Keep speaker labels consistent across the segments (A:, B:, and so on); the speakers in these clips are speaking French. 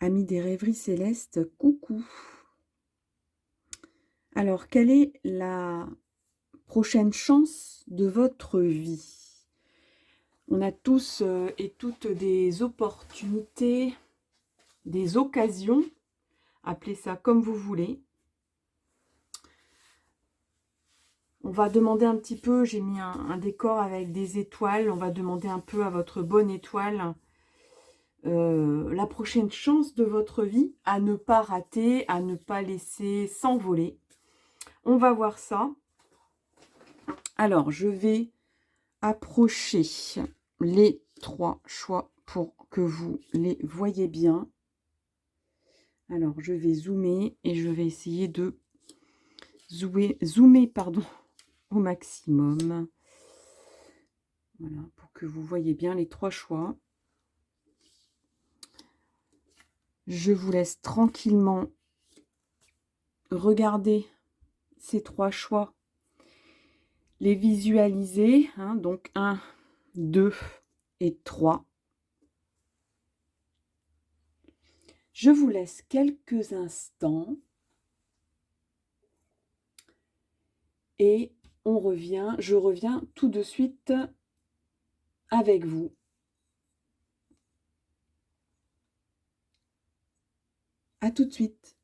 A: Amis des rêveries célestes, coucou. Alors, quelle est la prochaine chance de votre vie? On a tous et toutes des opportunités, des occasions, appelez ça comme vous voulez. On va demander un petit peu, j'ai mis un décor avec des étoiles, on va demander un peu à votre bonne étoile la prochaine chance de votre vie à ne pas rater, à ne pas laisser s'envoler. On va voir ça. Alors, je vais approcher les 3 choix pour que vous les voyez bien. Alors, je vais zoomer et je vais essayer de zoomer au maximum. Voilà, pour que vous voyez bien les 3 choix. Je vous laisse tranquillement regarder ces 3 choix, les visualiser, hein, donc 1, 2 et 3. Je vous laisse quelques instants et je reviens tout de suite avec vous. À tout de suite.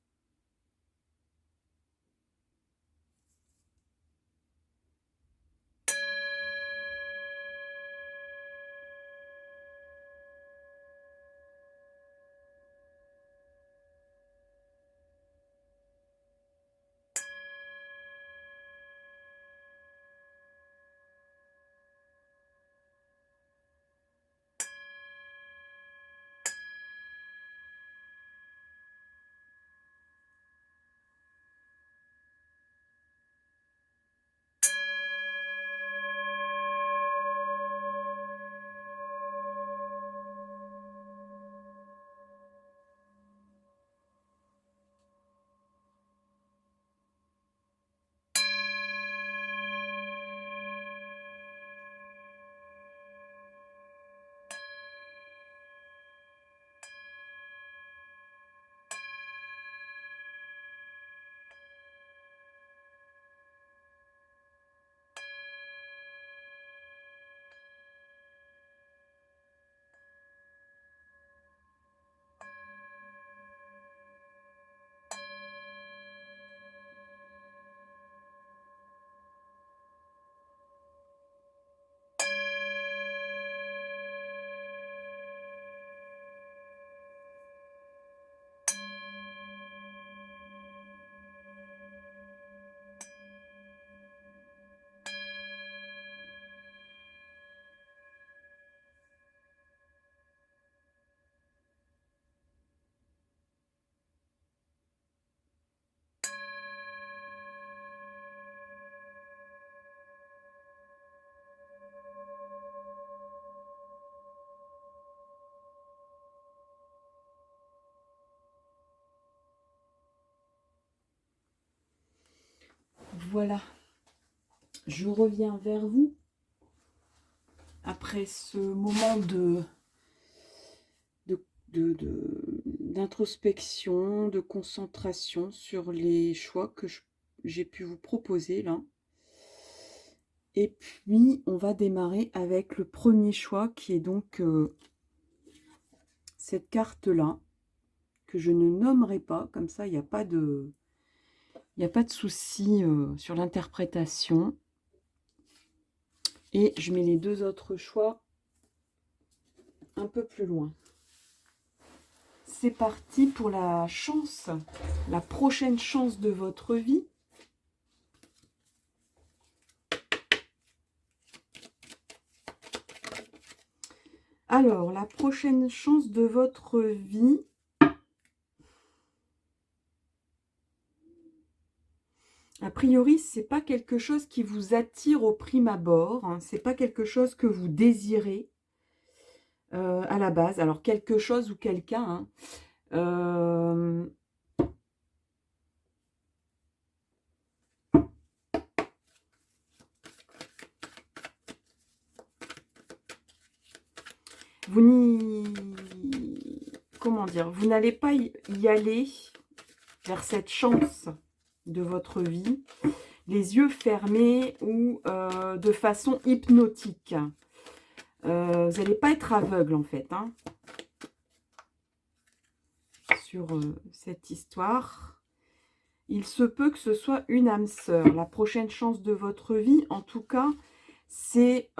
A: Voilà, je reviens vers vous après ce moment d'introspection, de concentration sur les choix que j'ai pu vous proposer là. Et puis, on va démarrer avec le premier choix qui est donc cette carte-là, que je ne nommerai pas, comme ça il n'y a pas de souci sur l'interprétation. Et je mets les 2 autres choix un peu plus loin. C'est parti pour la chance, la prochaine chance de votre vie. Alors, la prochaine chance de votre vie. A priori, c'est pas quelque chose qui vous attire au prime abord. Hein, c'est pas quelque chose que vous désirez à la base. Alors, quelque chose ou quelqu'un. Hein, vous comment dire, vous n'allez pas y aller vers cette chance de votre vie, les yeux fermés ou de façon hypnotique. Vous n'allez pas être aveugle en fait, hein, sur cette histoire. Il se peut que ce soit une âme sœur. La prochaine chance de votre vie, en tout cas, c'est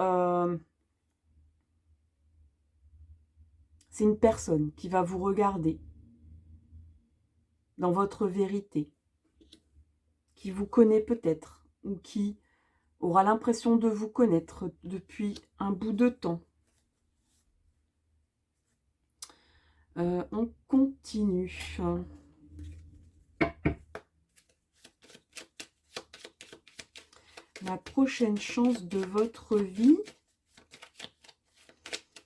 A: une personne qui va vous regarder dans votre vérité, qui vous connaît peut-être, ou qui aura l'impression de vous connaître depuis un bout de temps. On continue. La prochaine chance de votre vie.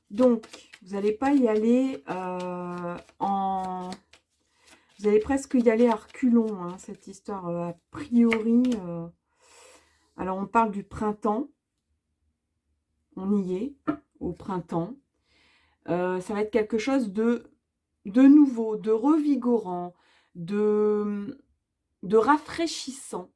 A: Donc, vous n'allez pas y aller Vous allez presque y aller à reculons, hein, cette histoire, a priori. Alors, on parle du printemps. On y est, au printemps. Ça va être quelque chose de nouveau, de revigorant, de rafraîchissant.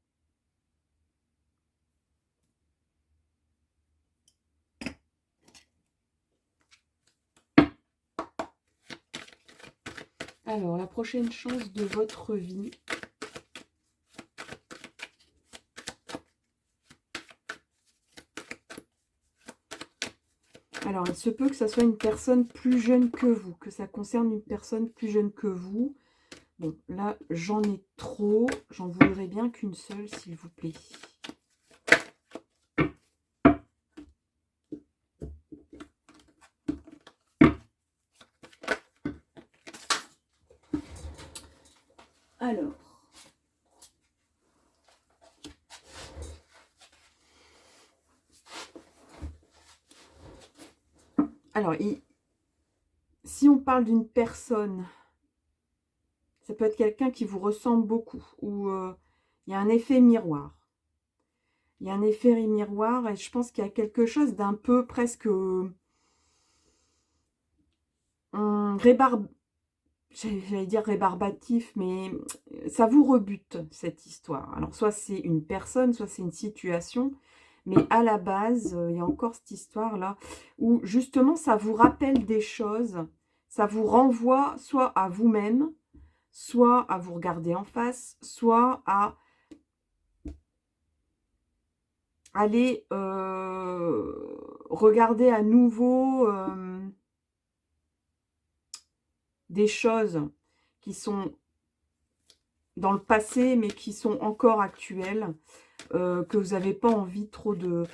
A: Alors, la prochaine chance de votre vie. Alors, il se peut que ça soit une personne plus jeune que vous, que ça concerne une personne plus jeune que vous. Bon, là, j'en ai trop. J'en voudrais bien qu'une seule, s'il vous plaît. Alors, si on parle d'une personne, ça peut être quelqu'un qui vous ressemble beaucoup, ou il y a un effet miroir. Il y a un effet miroir et je pense qu'il y a quelque chose d'un peu presque j'allais dire rébarbatif, mais ça vous rebute, cette histoire. Alors, soit c'est une personne, soit c'est une situation, mais à la base, il y a encore cette histoire-là, où justement, ça vous rappelle des choses, ça vous renvoie soit à vous-même, soit à vous regarder en face, soit à aller regarder à nouveau des choses qui sont dans le passé, mais qui sont encore actuelles, que vous n'avez pas envie trop de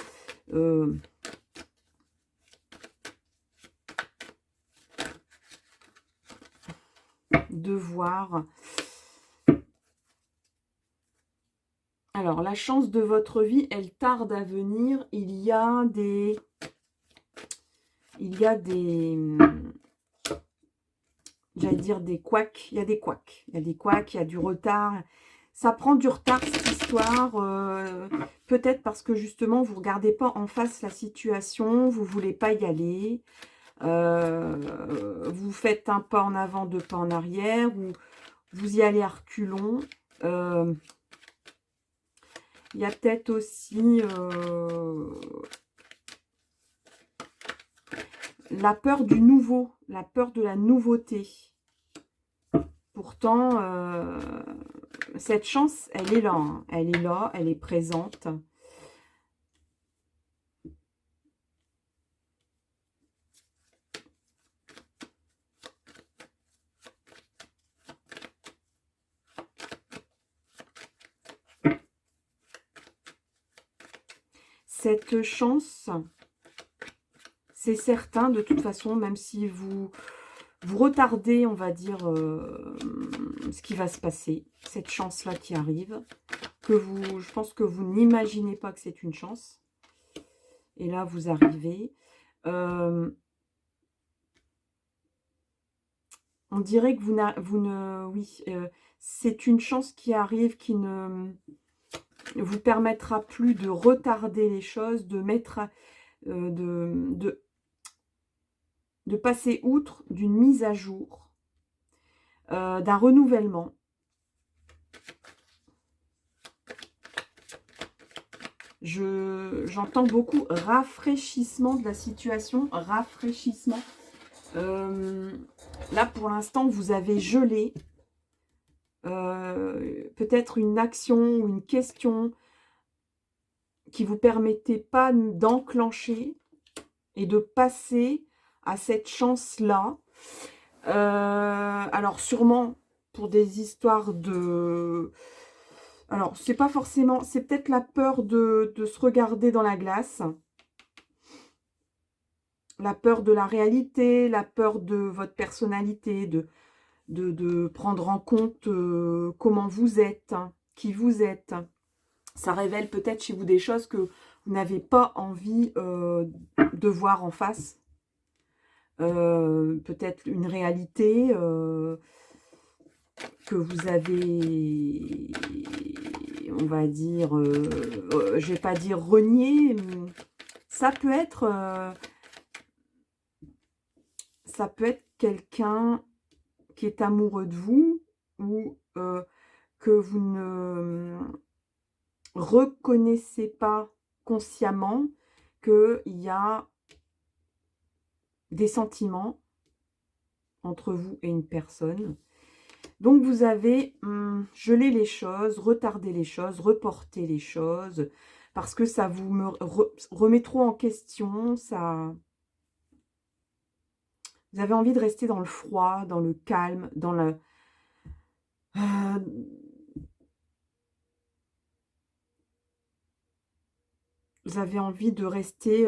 A: voir. Alors, la chance de votre vie, elle tarde à venir. Il y a des... J'allais dire des couacs. Il y a des couacs. Il y a des couacs, il y a du retard. Ça prend du retard, cette histoire. Peut-être parce que, justement, vous ne regardez pas en face la situation. Vous ne voulez pas y aller. Vous faites un pas en avant, deux pas en arrière. Ou vous y allez à reculons. Il y a peut-être aussi la peur du nouveau, la peur de la nouveauté. Pourtant, cette chance, elle est là. Hein. Elle est là, elle est présente. Cette chance, c'est certain, de toute façon, même si vous retardez, on va dire, ce qui va se passer, cette chance-là qui arrive, je pense que vous n'imaginez pas que c'est une chance. Et là, vous arrivez. On dirait que oui, c'est une chance qui arrive, qui ne vous permettra plus de retarder les choses, de mettre, de passer outre, d'une mise à jour. d'un renouvellement. J'entends beaucoup rafraîchissement de la situation, rafraîchissement. Là, pour l'instant, vous avez gelé. Peut-être une action ou une question qui ne vous permettait pas d'enclencher et de passer à cette chance-là. Alors, sûrement pour des histoires de... Alors, c'est pas forcément... C'est peut-être la peur de se regarder dans la glace. La peur de la réalité, la peur de votre personnalité, de prendre en compte comment vous êtes, hein, qui vous êtes. Ça révèle peut-être chez vous des choses que vous n'avez pas envie de voir en face. Peut-être une réalité que vous avez, on va dire, je vais pas dire renier, mais ça peut être quelqu'un qui est amoureux de vous ou que vous ne reconnaissez pas consciemment qu'il y a des sentiments entre vous et une personne. Donc, vous avez gelé les choses, retardé les choses, reporté les choses, parce que ça vous remet trop en question. Vous avez envie de rester dans le froid, dans le calme, dans le... vous avez envie de rester...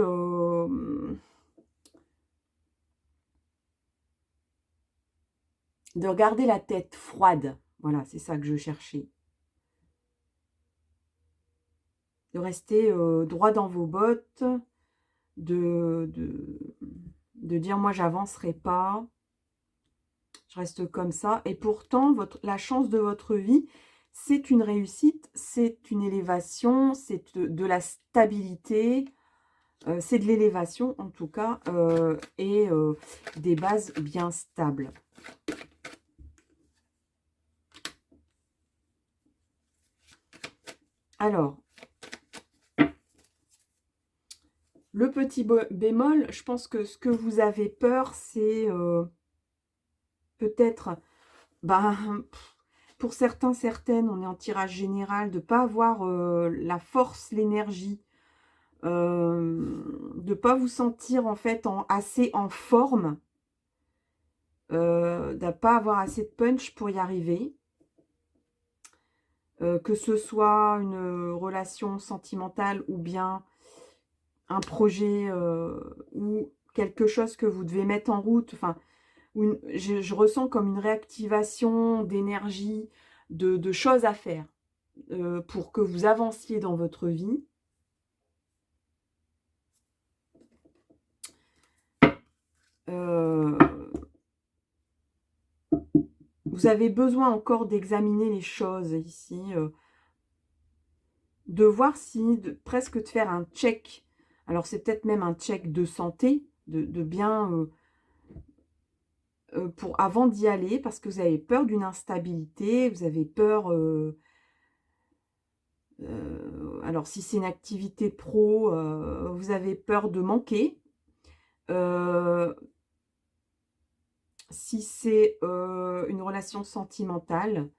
A: de regarder la tête froide. Voilà, c'est ça que je cherchais. De rester droit dans vos bottes, de dire, moi, j'avancerai pas. Je reste comme ça. Et pourtant, la chance de votre vie, c'est une réussite, c'est une élévation, c'est de la stabilité, c'est de l'élévation en tout cas, et des bases bien stables. Alors, le petit bémol, je pense que ce que vous avez peur, c'est peut-être, pour certains, certaines, on est en tirage général, de ne pas avoir la force, l'énergie, de ne pas vous sentir en fait assez en forme, de ne pas avoir assez de punch pour y arriver. Que ce soit une relation sentimentale ou bien un projet ou quelque chose que vous devez mettre en route, enfin, je ressens comme une réactivation d'énergie, de choses à faire pour que vous avanciez dans votre vie. Vous avez besoin encore d'examiner les choses ici, de voir si, presque de faire un check. Alors, c'est peut-être même un check de santé, de bien... avant d'y aller, parce que vous avez peur d'une instabilité, vous avez peur... alors, si c'est une activité pro, vous avez peur de manquer. Si c'est une relation sentimentale,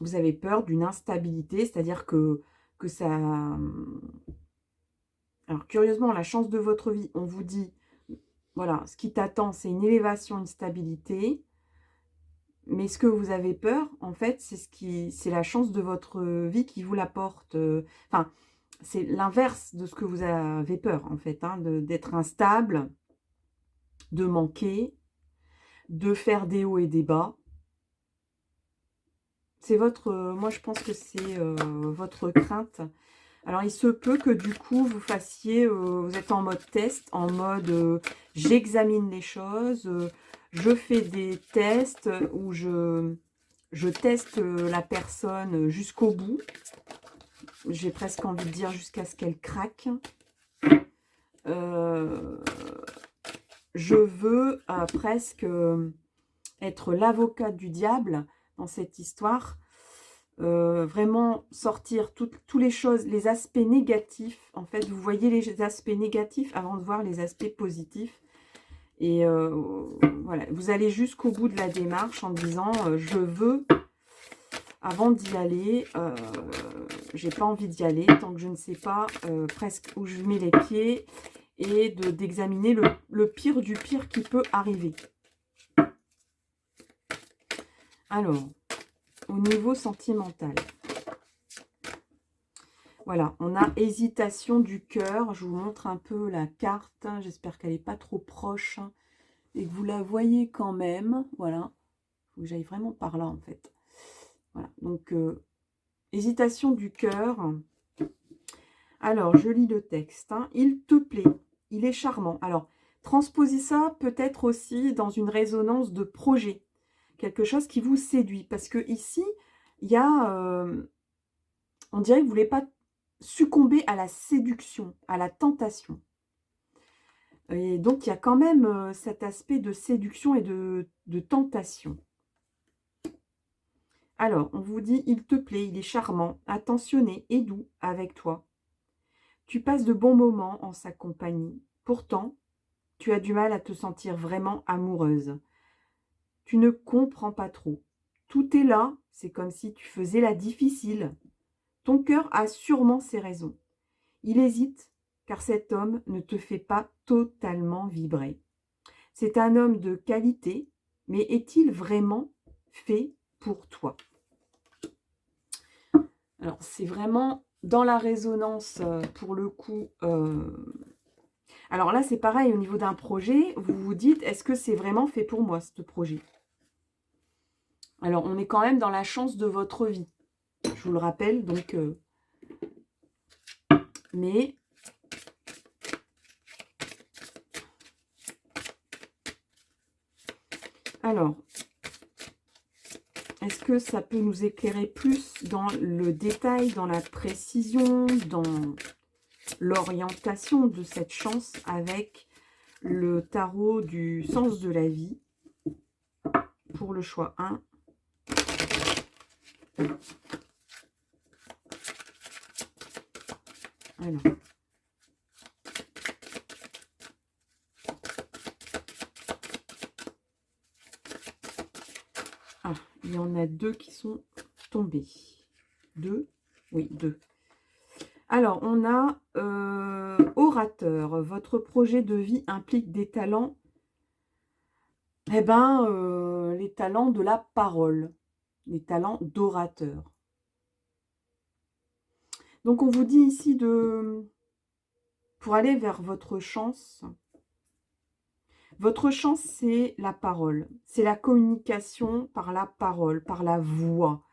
A: vous avez peur d'une instabilité, c'est-à-dire que ça... Alors, curieusement, la chance de votre vie, on vous dit, voilà, ce qui t'attend, c'est une élévation, une stabilité. Mais ce que vous avez peur, en fait, c'est la chance de votre vie qui vous l'apporte. Enfin, c'est l'inverse de ce que vous avez peur, en fait, hein, d'être instable, de manquer, de faire des hauts et des bas. C'est votre... moi, je pense que c'est votre crainte. Alors, il se peut que, du coup, vous fassiez... vous êtes en mode test, en mode j'examine les choses, je fais des tests où je teste la personne jusqu'au bout. J'ai presque envie de dire jusqu'à ce qu'elle craque. je veux presque être l'avocat du diable dans cette histoire. Vraiment sortir tous les choses, les aspects négatifs. En fait, vous voyez les aspects négatifs avant de voir les aspects positifs. Et voilà, vous allez jusqu'au bout de la démarche en disant je veux, avant d'y aller, j'ai pas envie d'y aller tant que je ne sais pas presque où je mets les pieds, et d'examiner le pire du pire qui peut arriver. Alors, au niveau sentimental, voilà, on a hésitation du cœur. Je vous montre un peu la carte. J'espère qu'elle n'est pas trop proche et que vous la voyez quand même. Voilà, il faut que j'aille vraiment par là en fait. Voilà, donc hésitation du cœur. Alors, je lis le texte. Il te plaît, il est charmant. Alors, transposez ça peut-être aussi dans une résonance de projet. Quelque chose qui vous séduit. Parce que ici, il y a... on dirait que vous ne voulez pas succomber à la séduction, à la tentation. Et donc, il y a quand même cet aspect de séduction et de tentation. Alors, on vous dit, il te plaît, il est charmant, attentionné et doux avec toi. Tu passes de bons moments en sa compagnie. Pourtant, tu as du mal à te sentir vraiment amoureuse. Tu ne comprends pas trop. Tout est là, c'est comme si tu faisais la difficile. Ton cœur a sûrement ses raisons. Il hésite, car cet homme ne te fait pas totalement vibrer. C'est un homme de qualité, mais est-il vraiment fait pour toi? Alors, c'est vraiment dans la résonance, pour le coup. Alors là, c'est pareil, au niveau d'un projet, vous vous dites, est-ce que c'est vraiment fait pour moi, ce projet? Alors, on est quand même dans la chance de votre vie. Je vous le rappelle, donc... mais... Alors, est-ce que ça peut nous éclairer plus dans le détail, dans la précision, dans l'orientation de cette chance avec le tarot du sens de la vie pour le choix 1? Alors. Ah, il y en a 2 qui sont tombés. 2? Oui, 2. Alors, on a orateur. Votre projet de vie implique des talents. Eh ben, les talents de la parole. Les talents d'orateur. Donc, on vous dit ici pour aller vers votre chance. Votre chance, c'est la parole. C'est la communication par la parole, par la voix.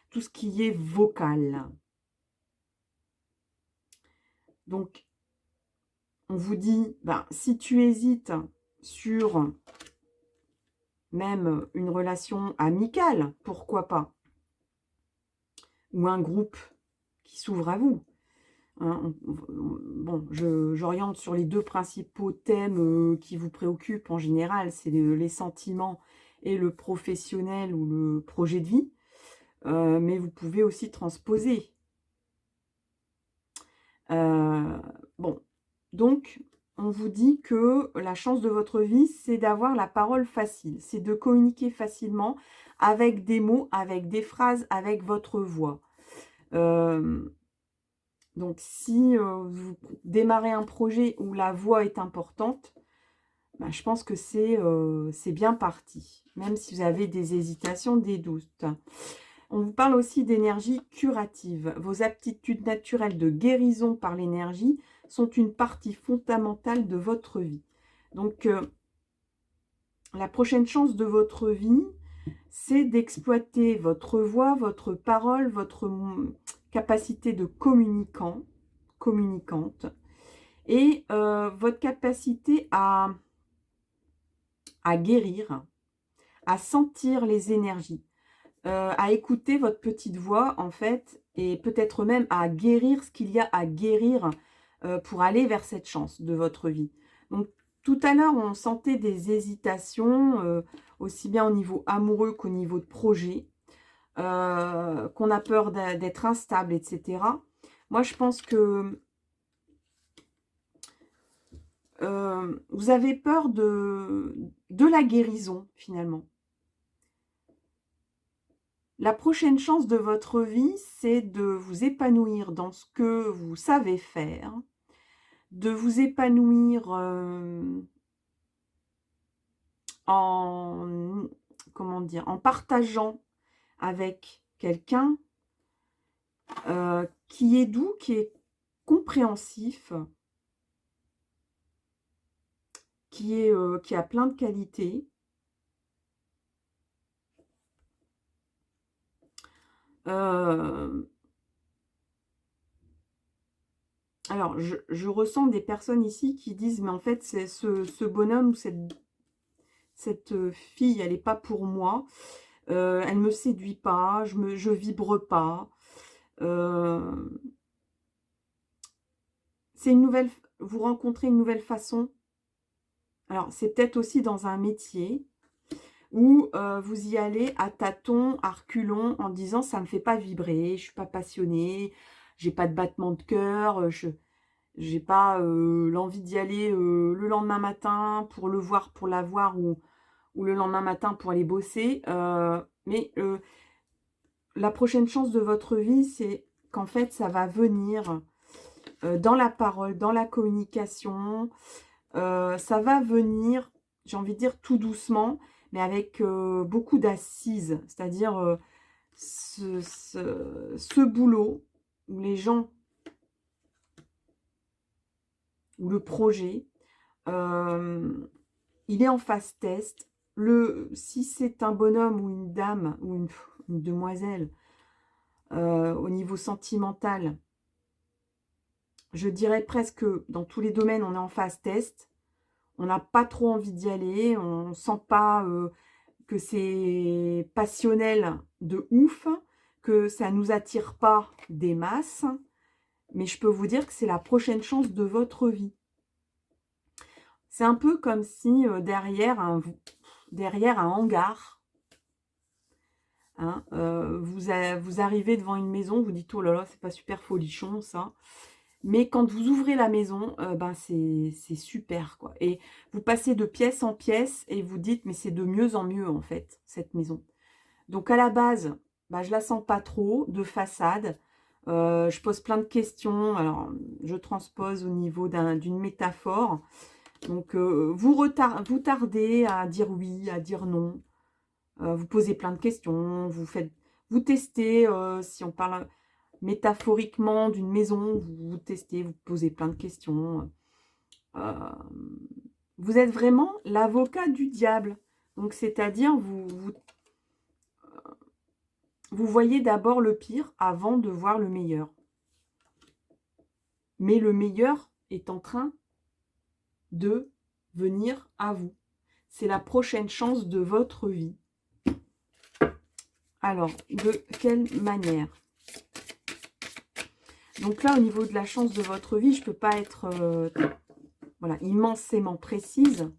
A: Tout ce qui est vocal. Donc, on vous dit, ben, si tu hésites sur même une relation amicale, pourquoi pas, ou un groupe qui s'ouvre à vous. Hein, bon, j'oriente sur les 2 principaux thèmes qui vous préoccupent en général, c'est les sentiments et le professionnel ou le projet de vie. Mais vous pouvez aussi transposer. Bon, donc, on vous dit que la chance de votre vie, c'est d'avoir la parole facile. C'est de communiquer facilement avec des mots, avec des phrases, avec votre voix. Donc, si vous démarrez un projet où la voix est importante, ben, je pense que c'est bien parti. Même si vous avez des hésitations, des doutes. On vous parle aussi d'énergie curative. Vos aptitudes naturelles de guérison par l'énergie sont une partie fondamentale de votre vie. Donc, la prochaine chance de votre vie, c'est d'exploiter votre voix, votre parole, votre capacité de communicante, et votre capacité à guérir, à sentir les énergies. À écouter votre petite voix, en fait, et peut-être même à guérir ce qu'il y a à guérir pour aller vers cette chance de votre vie. Donc, Tout à l'heure, on sentait des hésitations, aussi bien au niveau amoureux qu'au niveau de projet, qu'on a peur d'être instable, etc. Moi, je pense que vous avez peur de la guérison, finalement. La prochaine chance de votre vie, c'est de vous épanouir dans ce que vous savez faire, de vous épanouir en, comment dire, en partageant avec quelqu'un qui est doux, qui est compréhensif, qui a plein de qualités. Alors, je ressens des personnes ici qui disent, mais en fait, c'est ce bonhomme ou cette fille, elle n'est pas pour moi. Elle ne me séduit pas, je vibre pas. C'est une nouvelle, vous rencontrez une nouvelle façon. Alors, c'est peut-être aussi dans un métier où vous y allez à tâtons, à reculons, en disant ça ne me fait pas vibrer, je suis pas passionnée, j'ai pas de battement de cœur, je n'ai pas l'envie d'y aller le lendemain matin pour le voir, pour la voir, ou le lendemain matin pour aller bosser. Mais la prochaine chance de votre vie, c'est qu'en fait, ça va venir dans la parole, dans la communication. Ça va venir, j'ai envie de dire, tout doucement, mais avec beaucoup d'assises. C'est-à-dire ce boulot où les gens, où le projet, il est en phase test. Si c'est un bonhomme ou une dame ou une demoiselle, au niveau sentimental, je dirais presque dans tous les domaines, on est en phase test. On n'a pas trop envie d'y aller. On ne sent pas que c'est passionnel de ouf, que ça ne nous attire pas des masses. Mais je peux vous dire que c'est la prochaine chance de votre vie. C'est un peu comme si derrière un hangar, hein, vous arrivez devant une maison, vous dites « Oh là là, c'est pas super folichon ça ». Mais quand vous ouvrez la maison, ben c'est super, quoi. Et vous passez de pièce en pièce et vous dites « Mais c'est de mieux en mieux, en fait, cette maison ». Donc, à la base, ben, je la sens pas trop de façade. Je pose plein de questions. Alors, je transpose au niveau d'une métaphore. Donc, vous tardez à dire oui, à dire non. Vous posez plein de questions. Vous testez, si on parle métaphoriquement d'une maison, vous testez, vous posez plein de questions. Vous êtes vraiment l'avocat du diable. Donc, c'est-à-dire, vous voyez d'abord le pire avant de voir le meilleur. Mais le meilleur est en train de venir à vous. C'est la prochaine chance de votre vie. Alors, de quelle manière? Donc là, au niveau de la chance de votre vie, je ne peux pas être voilà, immensément précise,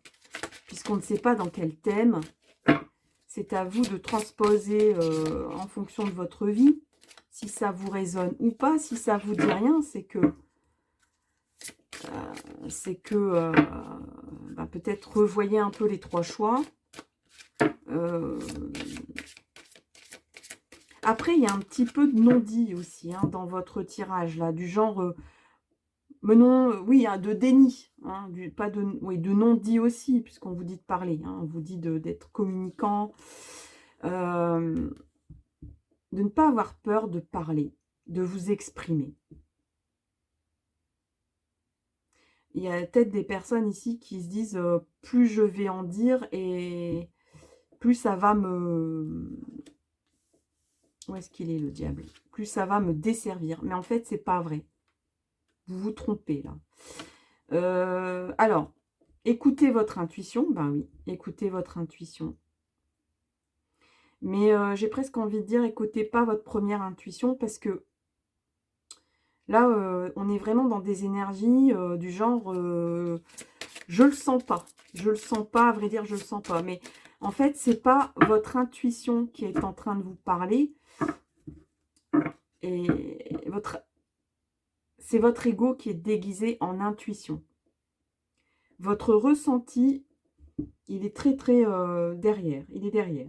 A: puisqu'on ne sait pas dans quel thème. C'est à vous de transposer en fonction de votre vie, si ça vous résonne ou pas. Si ça vous dit rien, c'est que bah, peut-être revoyez un peu les trois choix. Après, il y a un petit peu de non-dit aussi hein, dans votre tirage, là, du genre, oui, hein, de déni, hein, de non-dit aussi, puisqu'on vous dit de parler, hein, on vous dit d'être communicant, de ne pas avoir peur de parler, de vous exprimer. Il y a peut-être des personnes ici qui se disent, plus je vais en dire et plus ça va me... Où est-ce qu'il est le diable? Plus ça va me desservir. Mais en fait, c'est pas vrai. Vous vous trompez là. Alors, écoutez votre intuition. Ben oui, écoutez votre intuition. Mais j'ai presque envie de dire, écoutez pas votre première intuition parce que là, on est vraiment dans des énergies du genre, Je le sens pas. Je le sens pas, à vrai dire, je le sens pas. Mais en fait, c'est pas votre intuition qui est en train de vous parler. Et c'est votre ego qui est déguisé en intuition. Votre ressenti, il est très derrière. Il est derrière.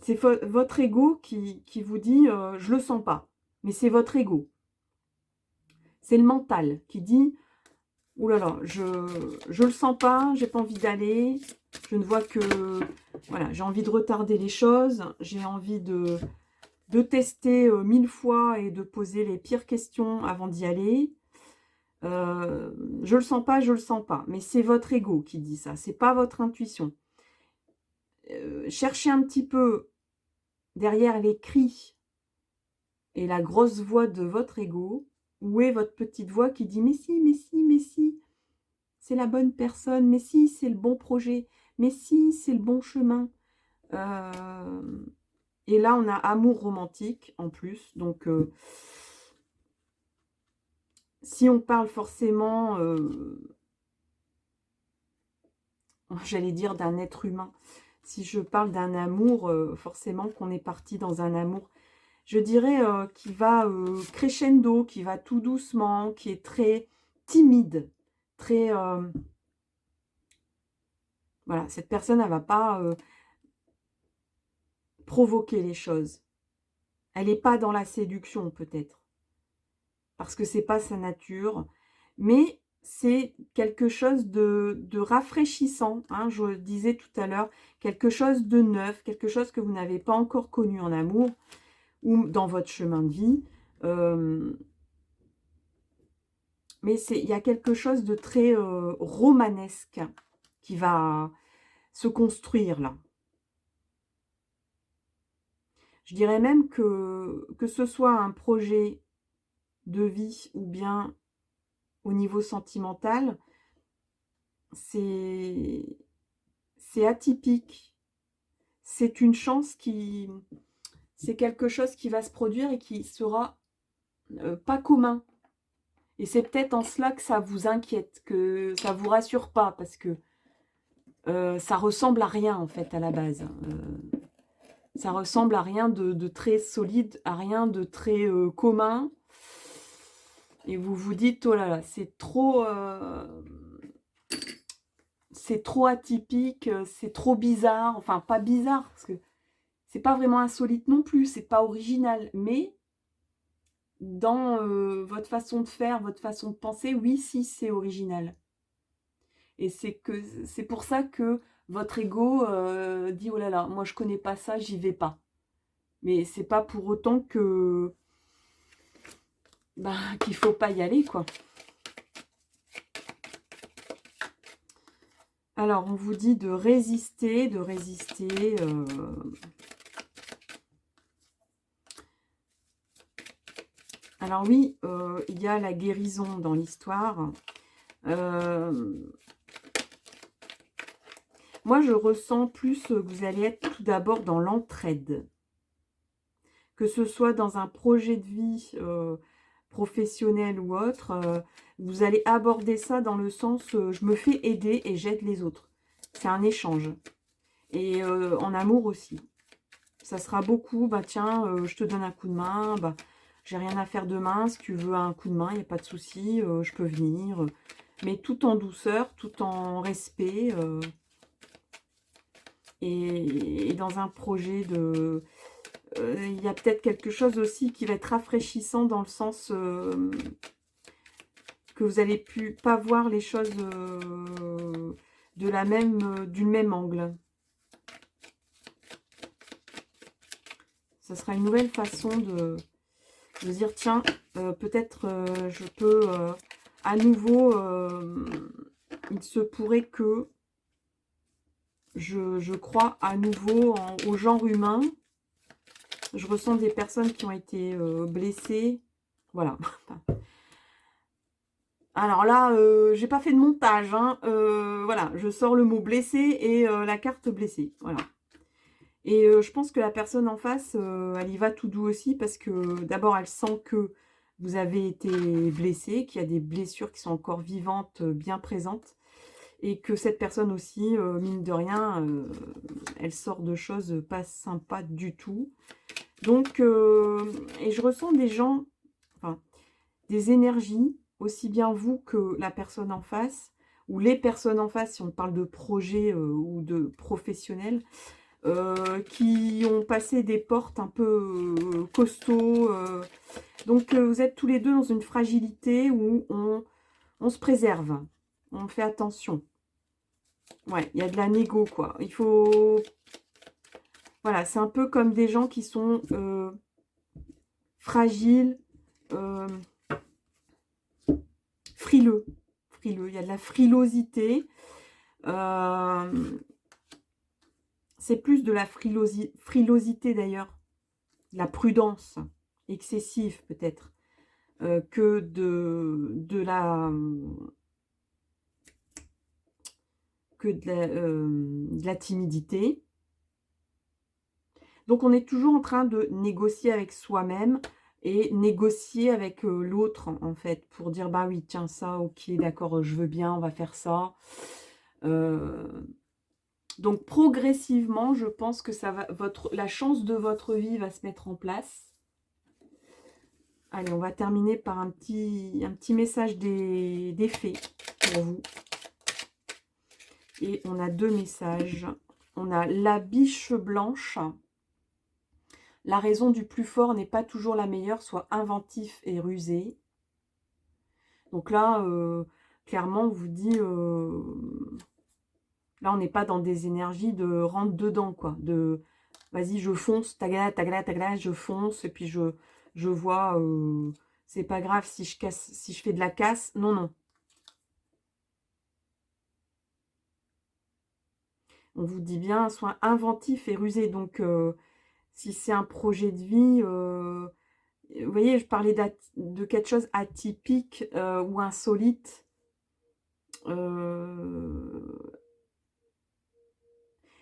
A: C'est votre ego qui vous dit je le sens pas. Mais c'est votre ego. C'est le mental qui dit ouh là là, je le sens pas, j'ai pas envie d'aller, je ne vois que voilà, j'ai envie de retarder les choses, j'ai envie de tester 1000 fois et de poser les pires questions avant d'y aller. Je le sens pas, je le sens pas. Mais c'est votre ego qui dit ça, c'est pas votre intuition. Cherchez un petit peu derrière les cris et la grosse voix de votre ego, où est votre petite voix qui dit mais si, mais si, mais si, c'est la bonne personne, mais si, c'est le bon projet, mais si, c'est le bon chemin. Et là, on a amour romantique en plus, donc si on parle forcément, j'allais dire d'un être humain, si je parle d'un amour, forcément qu'on est parti dans un amour, je dirais qui va crescendo, qui va tout doucement, qui est très timide, très... voilà, cette personne, elle va pas provoquer les choses. Elle n'est pas dans la séduction, peut-être, parce que c'est pas sa nature, mais c'est quelque chose de rafraîchissant, hein, je le disais tout à l'heure, quelque chose de neuf, quelque chose que vous n'avez pas encore connu en amour ou dans votre chemin de vie. Mais il y a quelque chose de très romanesque qui va se construire là. Je dirais même que ce soit un projet de vie ou bien au niveau sentimental, c'est atypique. C'est une chance qui... C'est quelque chose qui va se produire et qui sera pas commun. Et c'est peut-être en cela que ça vous inquiète, que ça vous rassure pas, parce que ça ressemble à rien en fait à la base. Ça ressemble à rien de très solide, à rien de très commun. Et vous vous dites, oh là là, c'est trop atypique, c'est trop bizarre. Enfin, pas bizarre, parce que c'est pas vraiment insolite non plus, c'est pas original. Mais dans votre façon de faire, votre façon de penser, oui, si, c'est original. Et c'est pour ça que votre ego dit, oh là là, moi je connais pas ça, j'y vais pas. Mais c'est pas pour autant que qu'il faut pas y aller, quoi. Alors, on vous dit de résister, de résister. Alors oui, il y a la guérison dans l'histoire. Moi, je ressens plus que vous allez être tout d'abord dans l'entraide. Que ce soit dans un projet de vie professionnel ou autre, vous allez aborder ça dans le sens je me fais aider et j'aide les autres. C'est un échange. Et en amour aussi. Ça sera beaucoup, bah tiens, je te donne un coup de main, bah j'ai rien à faire demain, si tu veux un coup de main, il n'y a pas de souci, je peux venir. Mais tout en douceur, tout en respect. Et dans un projet de... il y a peut-être quelque chose aussi qui va être rafraîchissant dans le sens que vous allez pas voir les choses d'une même angle. Ça sera une nouvelle façon de dire, tiens, peut-être je peux à nouveau, il se pourrait que je crois à nouveau au genre humain. Je ressens des personnes qui ont été blessées. Voilà. Alors là, j'ai pas fait de montage. Hein. Voilà, je sors le mot blessé et la carte blessée. Voilà. Et je pense que la personne en face, elle y va tout doux aussi parce que d'abord, elle sent que vous avez été blessé, qu'il y a des blessures qui sont encore vivantes, bien présentes, et que cette personne aussi, mine de rien, elle sort de choses pas sympas du tout. Donc, et je ressens des gens, enfin, des énergies, aussi bien vous que la personne en face, ou les personnes en face, si on parle de projet ou de professionnels, qui ont passé des portes un peu costauds. Donc, vous êtes tous les deux dans une fragilité où on se préserve, on fait attention. Ouais, il y a de la négo, quoi. Il faut... Voilà, c'est un peu comme des gens qui sont fragiles, euh, frileux. Frileux, il y a de la frilosité. C'est plus de la frilosité d'ailleurs, la prudence excessive peut-être, que de la timidité. Donc on est toujours en train de négocier avec soi-même et négocier avec l'autre en fait, pour dire bah oui tiens ça ok d'accord je veux bien on va faire ça. Donc progressivement je pense que ça va, la chance de votre vie va se mettre en place. Allez, on va terminer par un petit message des fées pour vous. Et on a 2 messages. On a la biche blanche. La raison du plus fort n'est pas toujours la meilleure, soit inventif et rusé. Donc là, clairement, on vous dit... là, on n'est pas dans des énergies de rentre dedans, quoi. De vas-y, je fonce, tagala, tagala, tagala, je fonce, et puis je vois... c'est pas grave si je casse, si je fais de la casse. Non, non. On vous dit bien, soin inventif et rusé. Donc, si c'est un projet de vie, vous voyez, je parlais de quelque chose atypique ou insolite.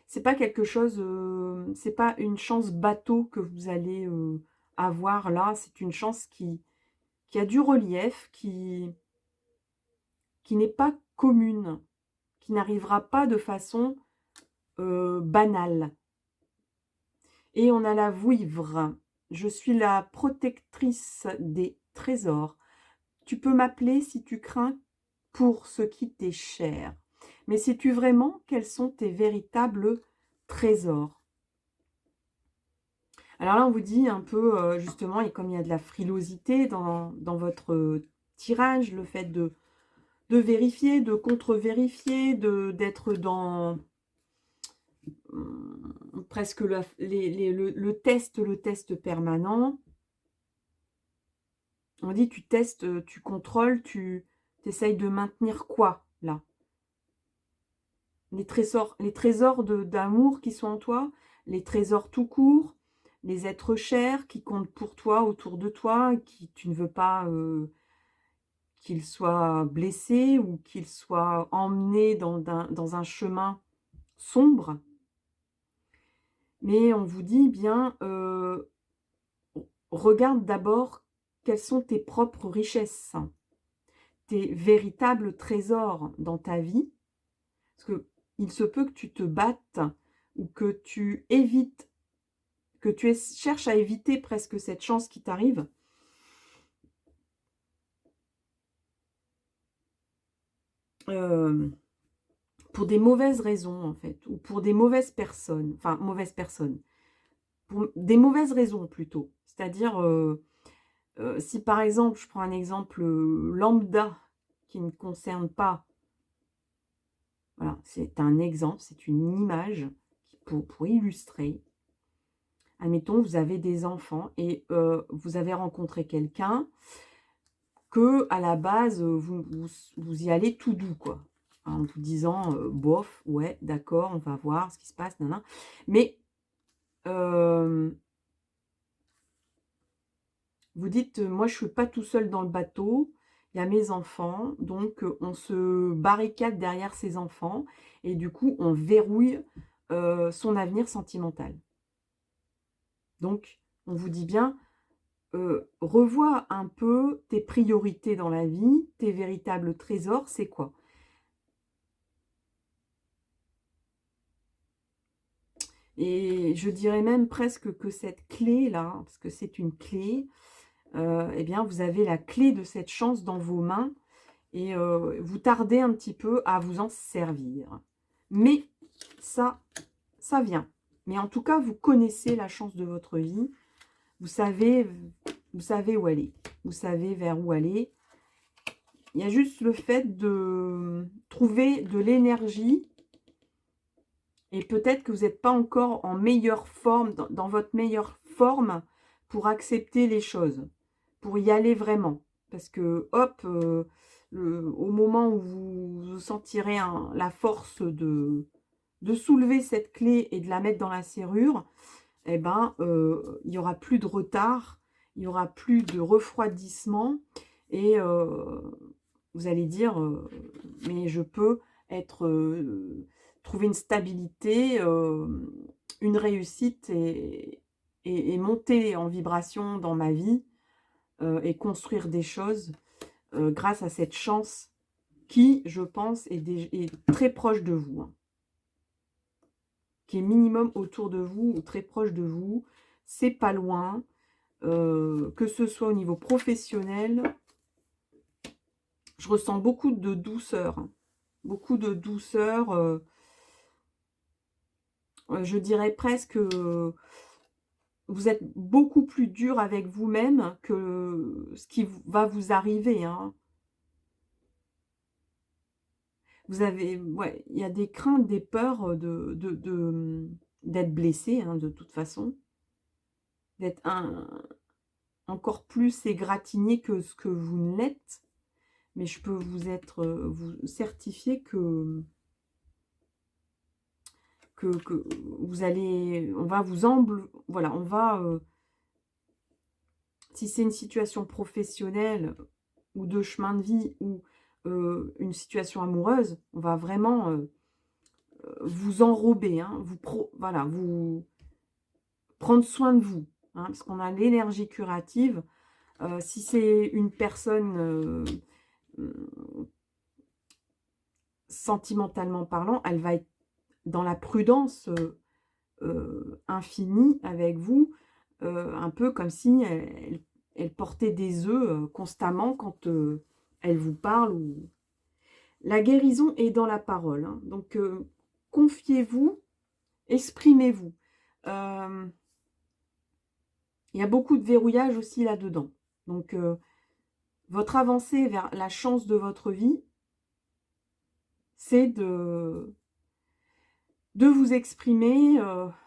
A: C'est pas quelque chose, c'est pas une chance bateau que vous allez avoir là. C'est une chance qui a du relief, qui n'est pas commune, qui n'arrivera pas de façon banale. Et on a la vouivre. Je suis la protectrice des trésors. Tu peux m'appeler si tu crains pour ce qui t'est cher. Mais sais-tu vraiment quels sont tes véritables trésors? Alors là, on vous dit un peu, justement, et comme il y a de la frilosité dans votre tirage, le fait de vérifier, de contre-vérifier, d'être dans presque le test permanent. On dit tu testes, tu contrôles, tu essayes de maintenir quoi là? Les trésors d'amour qui sont en toi, les trésors tout court, les êtres chers qui comptent pour toi, autour de toi, qui tu ne veux pas qu'ils soient blessés ou qu'ils soient emmenés dans un chemin sombre. Mais on vous dit bien, regarde d'abord quelles sont tes propres richesses, tes véritables trésors dans ta vie. Parce qu'il se peut que tu te battes ou que tu évites, que tu cherches à éviter presque cette chance qui t'arrive. Pour des mauvaises raisons, en fait, ou pour des mauvaises personnes. Enfin, mauvaises personnes. Pour des mauvaises raisons, plutôt. C'est-à-dire, si par exemple, je prends un exemple lambda qui ne concerne pas, voilà, c'est un exemple, c'est une image pour illustrer. Admettons, vous avez des enfants et vous avez rencontré quelqu'un que à la base, vous y allez tout doux, quoi. En vous disant, bof, ouais, d'accord, on va voir ce qui se passe, nanana. Mais vous dites, moi, je ne suis pas tout seul dans le bateau, il y a mes enfants, donc on se barricade derrière ses enfants et du coup, on verrouille son avenir sentimental. Donc, on vous dit bien, revois un peu tes priorités dans la vie, tes véritables trésors, c'est quoi? Et je dirais même presque que cette clé-là, parce que c'est une clé, eh bien, vous avez la clé de cette chance dans vos mains et vous tardez un petit peu à vous en servir. Mais ça, ça vient. Mais en tout cas, vous connaissez la chance de votre vie. Vous savez où aller. Vous savez vers où aller. Il y a juste le fait de trouver de l'énergie. Et peut-être que vous n'êtes pas encore en meilleure forme, dans votre meilleure forme pour accepter les choses, pour y aller vraiment. Parce que, hop, au moment où vous sentirez la force de soulever cette clé et de la mettre dans la serrure, eh ben, il n'y aura plus de retard, il n'y aura plus de refroidissement et vous allez dire, mais je peux être, trouver une stabilité, une réussite et monter en vibration dans ma vie, et construire des choses, grâce à cette chance qui, je pense, est très proche de vous, hein. Qui est minimum autour de vous ou très proche de vous. C'est pas loin, que ce soit au niveau professionnel. Je ressens beaucoup de douceur, hein. Beaucoup de douceur, je dirais presque, vous êtes beaucoup plus dur avec vous-même que ce qui va vous arriver, hein. Vous avez ouais, il y a des craintes, des peurs, d'être blessé, hein, de toute façon. D'être encore plus égratigné que ce que vous ne l'êtes. Mais je peux vous certifier que vous allez on va vous voilà, on va, si c'est une situation professionnelle ou de chemin de vie ou, une situation amoureuse, on va vraiment, vous enrober, hein, voilà, vous prendre soin de vous, hein, parce qu'on a l'énergie curative. Si c'est une personne, mmh, sentimentalement parlant, elle va être dans la prudence, infinie avec vous, un peu comme si elle portait des œufs, constamment quand, elle vous parle ou la guérison est dans la parole, hein, donc confiez-vous, exprimez-vous. Hem, il y a beaucoup de verrouillage aussi là-dedans, donc votre avancée vers la chance de votre vie, c'est de vous exprimer,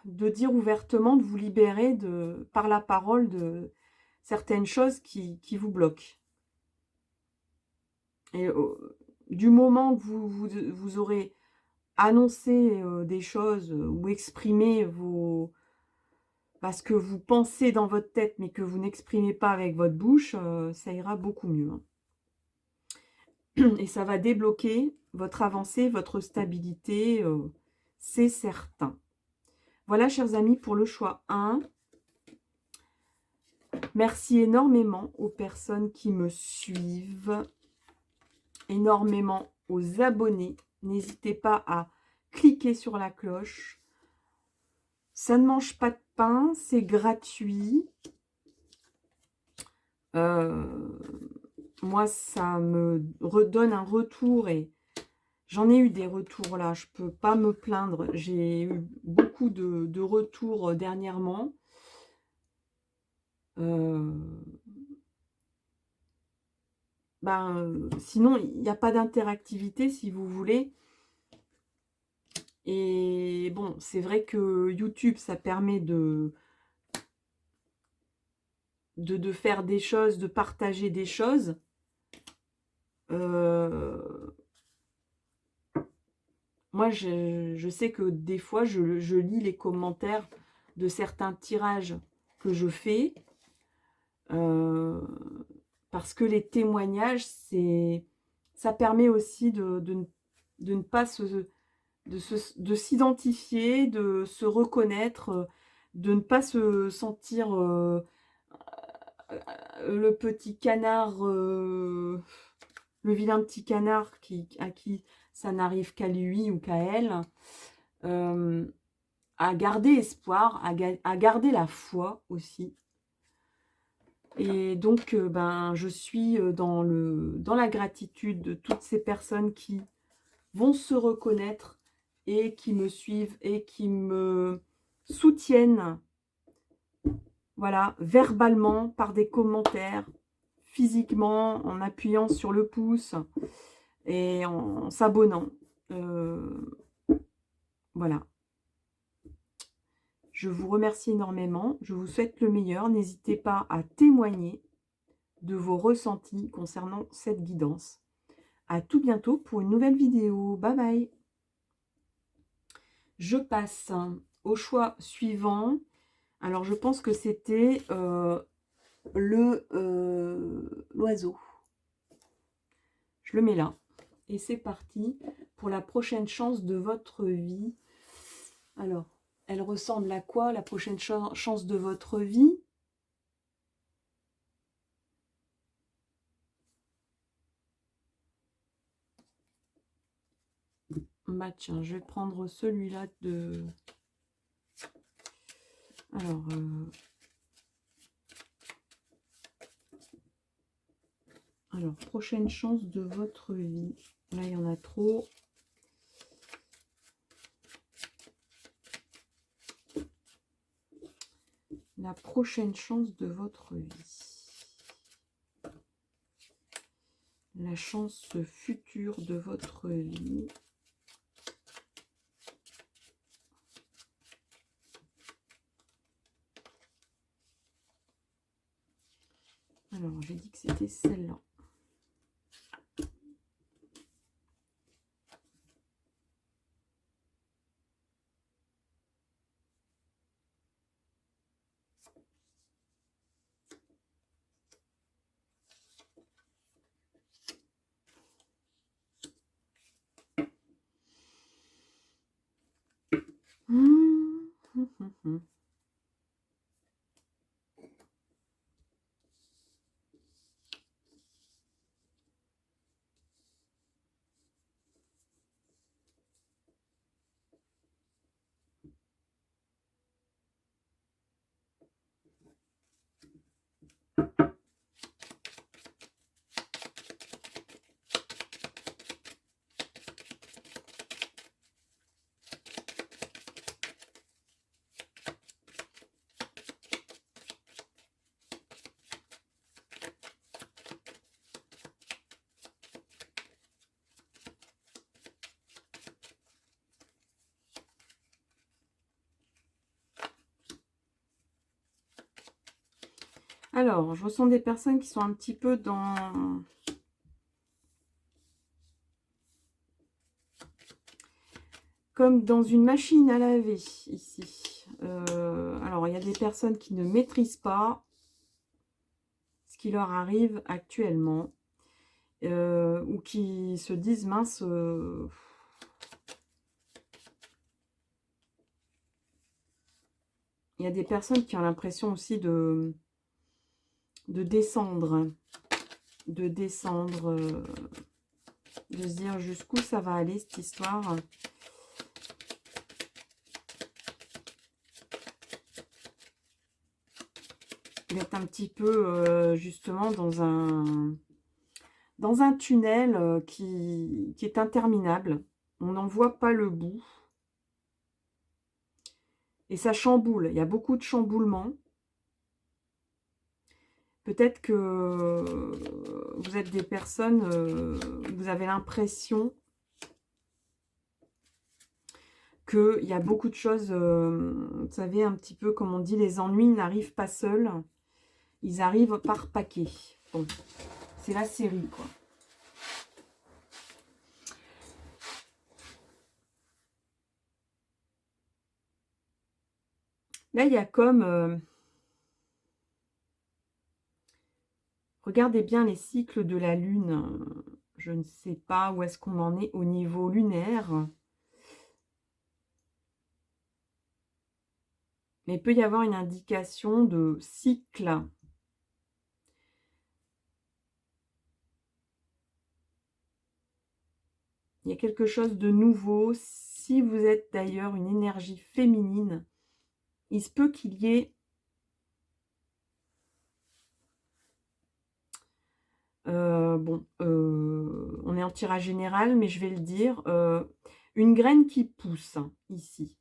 A: de dire ouvertement, de vous libérer par la parole de certaines choses qui vous bloquent. Et du moment que vous aurez annoncé, des choses, ou exprimé ce que vous pensez dans votre tête, mais que vous n'exprimez pas avec votre bouche, ça ira beaucoup mieux, hein. Et ça va débloquer votre avancée, votre stabilité, c'est certain. Voilà, chers amis, pour le choix 1. Merci énormément aux personnes qui me suivent, énormément aux abonnés. N'hésitez pas à cliquer sur la cloche. Ça ne mange pas de pain, c'est gratuit. Moi, ça me redonne un retour et j'en ai eu des retours là, je peux pas me plaindre. J'ai eu beaucoup de retours dernièrement. Sinon, il n'y a pas d'interactivité si vous voulez. Et bon, c'est vrai que YouTube, ça permet de faire des choses, de partager des choses. Moi, je sais que des fois, je lis les commentaires de certains tirages que je fais. Parce que les témoignages, ça permet aussi de ne pas de s'identifier, de se reconnaître, de ne pas se sentir le petit canard, le vilain petit canard à qui ça n'arrive qu'à lui ou qu'à elle, à garder espoir, à garder la foi aussi. Et donc, ben, je suis dans la gratitude de toutes ces personnes qui vont se reconnaître et qui me suivent et qui me soutiennent, voilà, verbalement, par des commentaires, physiquement, en appuyant sur le pouce et en s'abonnant. Voilà. Je vous remercie énormément. Je vous souhaite le meilleur. N'hésitez pas à témoigner de vos ressentis concernant cette guidance. À tout bientôt pour une nouvelle vidéo. Bye bye. Je passe au choix suivant. Alors, je pense que c'était l'oiseau. Je le mets là. Et c'est parti pour la prochaine chance de votre vie. Alors, elle ressemble à quoi, la prochaine chance de votre vie? Bah tiens, je vais prendre celui-là de... Alors, prochaine chance de votre vie. Là, il y en a trop. La prochaine chance de votre vie. La chance future de votre vie. Alors, j'ai dit que c'était celle-là. Alors, je ressens des personnes qui sont un petit peu dans... Comme dans une machine à laver, ici. Alors, il y a des personnes qui ne maîtrisent pas ce qui leur arrive actuellement. Ou qui se disent, mince... il y a des personnes qui ont l'impression aussi de descendre. De descendre... de se dire jusqu'où ça va aller, cette histoire. Vous êtes un petit peu, justement, dans un tunnel qui est interminable. On n'en voit pas le bout. Et ça chamboule. Il y a beaucoup de chamboulements. Peut-être que vous êtes des personnes, vous avez l'impression qu'il y a beaucoup de choses, vous savez, un petit peu comme on dit, les ennuis n'arrivent pas seuls. Ils arrivent par paquet. Bon, c'est la série, quoi. Là, il y a comme... regardez bien les cycles de la Lune. Je ne sais pas où est-ce qu'on en est au niveau lunaire. Mais il peut y avoir une indication de cycle. Il y a quelque chose de nouveau. Si vous êtes d'ailleurs une énergie féminine, il se peut qu'il y ait on est en tirage général, mais je vais le dire, une graine qui pousse, hein, ici.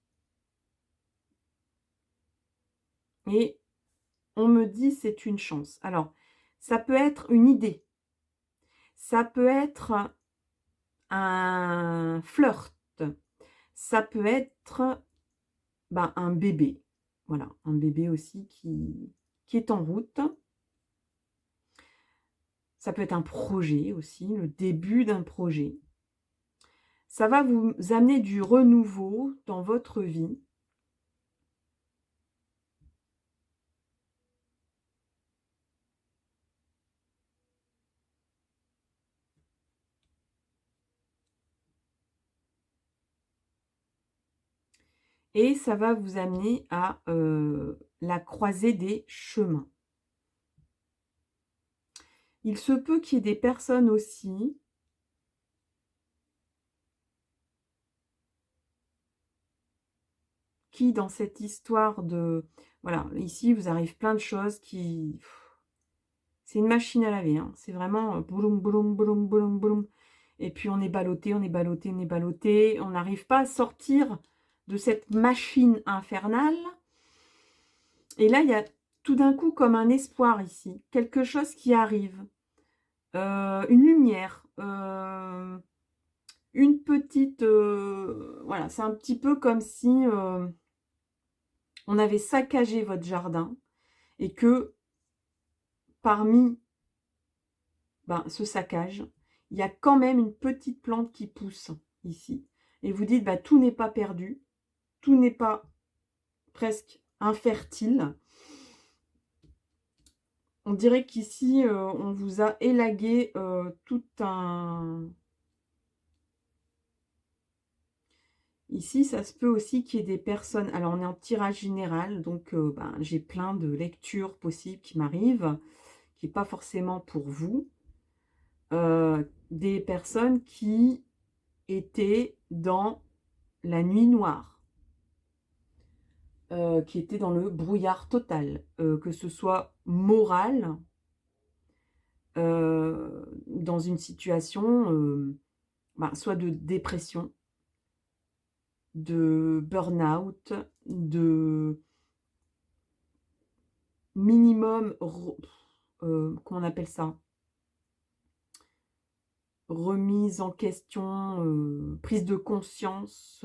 A: Et on me dit: «C'est une chance». Alors, ça peut être une idée, ça peut être un flirt, ça peut être, ben, un bébé. Voilà, un bébé aussi qui est en route. Ça peut être un projet aussi, le début d'un projet. Ça va vous amener du renouveau dans votre vie. Et ça va vous amener à, la croisée des chemins. Il se peut qu'il y ait des personnes aussi qui, dans cette histoire de voilà, ici, vous arrive plein de choses qui c'est une machine à laver, hein. C'est vraiment, bouloum, bouloum, bouloum, bouloum, bouloum et puis on est ballotté, on est ballotté, on est ballotté. On n'arrive pas à sortir de cette machine infernale et là, il y a tout d'un coup comme un espoir ici, quelque chose qui arrive, une lumière, une petite, voilà, c'est un petit peu comme si, on avait saccagé votre jardin et que parmi, ben, ce saccage, il y a quand même une petite plante qui pousse ici et vous dites: «Bah, tout n'est pas perdu, tout n'est pas presque infertile». On dirait qu'ici, on vous a élagué, tout un ici, ça se peut aussi qu'il y ait des personnes alors on est en tirage général, donc ben, j'ai plein de lectures possibles qui m'arrivent, qui est pas forcément pour vous. Des personnes qui étaient dans la nuit noire, qui étaient dans le brouillard total, que ce soit moral, dans une situation, ben, soit de dépression, de burn-out, de minimum comment on appelle ça? Remise en question, prise de conscience,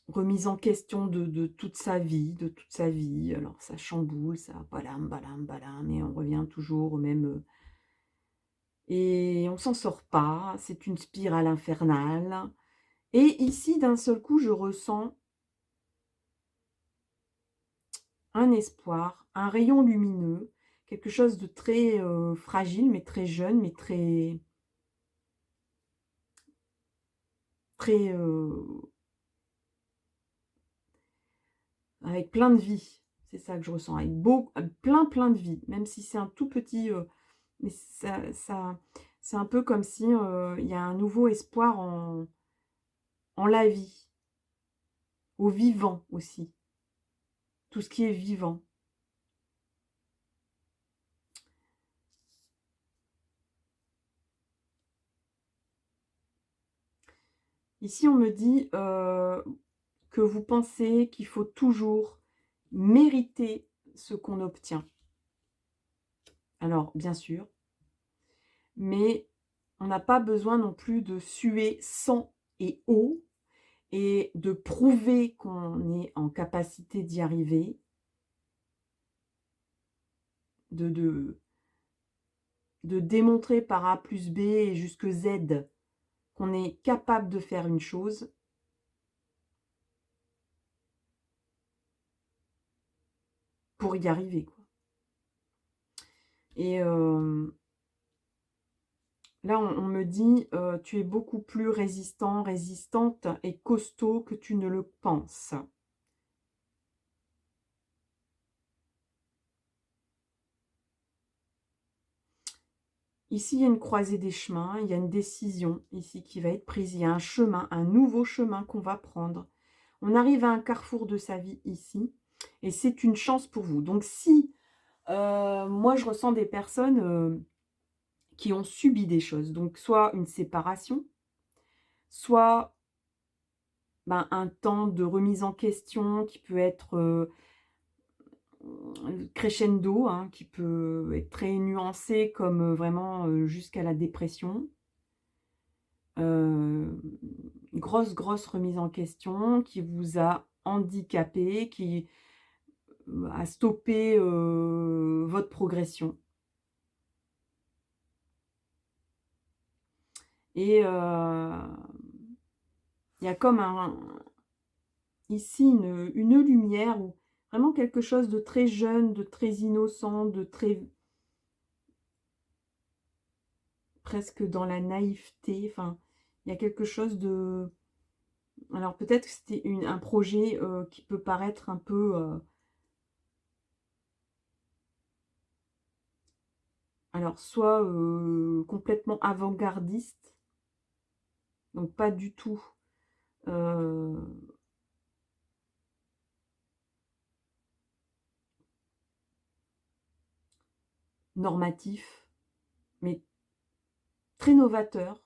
A: remise en question de toute sa vie, de toute sa vie. Alors ça chamboule, ça balam, balam, balam et on revient toujours au même, et on s'en sort pas, c'est une spirale infernale et ici, d'un seul coup, je ressens un espoir, un rayon lumineux, quelque chose de très, fragile, mais très jeune, mais très très, avec plein de vie. C'est ça que je ressens, avec plein, plein de vie, même si c'est un tout petit, mais ça c'est un peu comme si, il y a un nouveau espoir en la vie, au vivant aussi, tout ce qui est vivant. Ici, on me dit, que vous pensez qu'il faut toujours mériter ce qu'on obtient. Alors, bien sûr, mais on n'a pas besoin non plus de suer sang et eau et de prouver qu'on est en capacité d'y arriver, de de de démontrer par A plus B et jusque Z qu'on est capable de faire une chose pour y arriver, quoi. Et là, on me dit, «Tu es beaucoup plus résistant, résistante et costaud que tu ne le penses». Ici, il y a une croisée des chemins, il y a une décision ici qui va être prise, il y a un chemin, un nouveau chemin qu'on va prendre. On arrive à un carrefour de sa vie ici, et c'est une chance pour vous. Donc si, moi je ressens des personnes qui ont subi des choses, donc soit une séparation, soit ben, un temps de remise en question qui peut être crescendo, hein, qui peut être très nuancé comme vraiment jusqu'à la dépression. Heu, grosse remise en question qui vous a handicapé, qui a stoppé, votre progression et il y a comme un ici une lumière ou vraiment quelque chose de très jeune, de très innocent, de très presque dans la naïveté, enfin, il y a quelque chose de alors peut-être que c'était un projet, qui peut paraître un peu, alors soit, complètement avant-gardiste, donc pas du tout, heu, normatif, mais très novateur,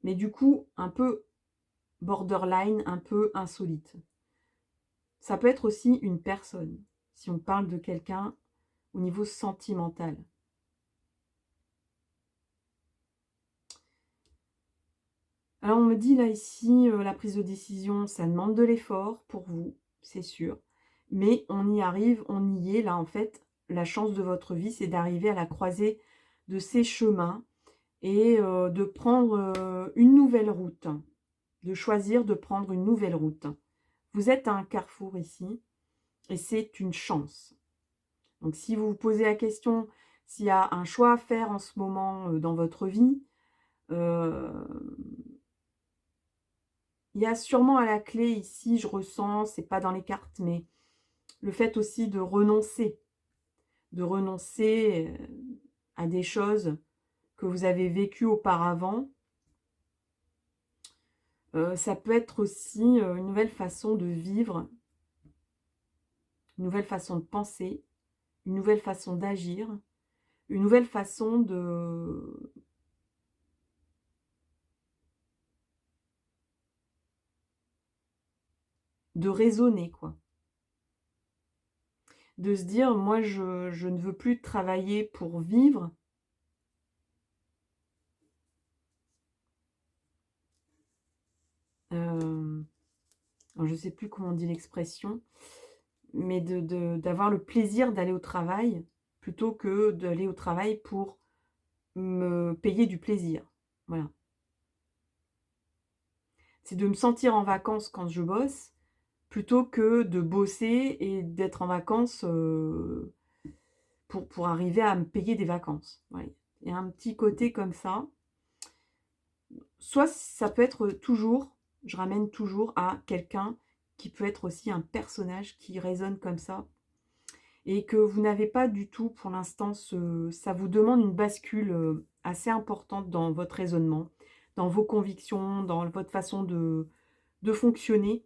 A: mais du coup un peu borderline, un peu insolite. Ça peut être aussi une personne, si on parle de quelqu'un au niveau sentimental. Alors on me dit là ici, la prise de décision, ça demande de l'effort pour vous, c'est sûr, mais on y arrive, on y est là en fait. La chance de votre vie, c'est d'arriver à la croisée de ces chemins et de prendre, une nouvelle route, de choisir de prendre une nouvelle route. Vous êtes à un carrefour ici et c'est une chance. Donc si vous vous posez la question, s'il y a un choix à faire en ce moment, dans votre vie, heu, il y a sûrement à la clé ici, je ressens, c'est pas dans les cartes, mais le fait aussi de renoncer, à des choses que vous avez vécues auparavant. Ça peut être aussi, une nouvelle façon de vivre, une nouvelle façon de penser, une nouvelle façon d'agir, une nouvelle façon de raisonner, quoi. De se dire: «Moi, je ne veux plus travailler pour vivre». Hem, alors je ne sais plus comment on dit l'expression, mais d'avoir le plaisir d'aller au travail, plutôt que d'aller au travail pour me payer du plaisir. Voilà. C'est de me sentir en vacances quand je bosse, plutôt que de bosser et d'être en vacances, pour arriver à me payer des vacances. Ouais. Il y a un petit côté comme ça. Soit ça peut être toujours, je ramène toujours à quelqu'un qui peut être aussi un personnage qui résonne comme ça et que vous n'avez pas du tout pour l'instant ça vous demande une bascule, assez importante dans votre raisonnement, dans vos convictions, dans votre façon de fonctionner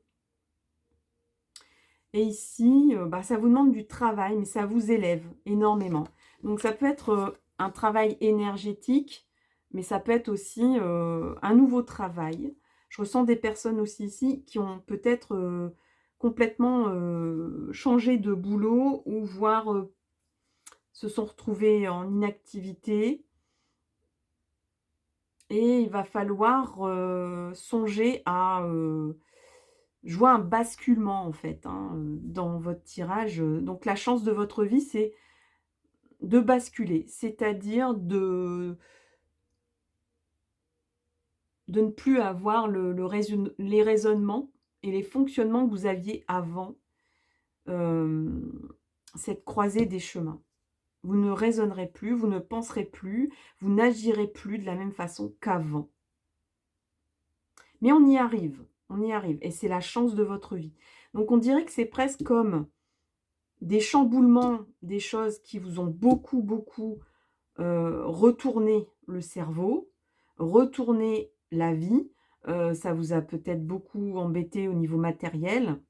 A: et ici, bah, ça vous demande du travail, mais ça vous élève énormément. Donc ça peut être, un travail énergétique, mais ça peut être aussi, un nouveau travail. Je ressens des personnes aussi ici qui ont peut-être, complètement, changé de boulot ou voire, se sont retrouvées en inactivité et il va falloir, songer à, je vois un basculement en fait, hein, dans votre tirage, donc la chance de votre vie, c'est de basculer, c'est-à-dire de ne plus avoir les raisonnements et les fonctionnements que vous aviez avant, hem, cette croisée des chemins. Vous ne raisonnerez plus, vous ne penserez plus, vous n'agirez plus de la même façon qu'avant. Mais on y arrive et c'est la chance de votre vie. Donc on dirait que c'est presque comme des chamboulements, des choses qui vous ont beaucoup, retourner le cerveau, retourner la vie. Ça vous a peut-être beaucoup embêté au niveau matériel,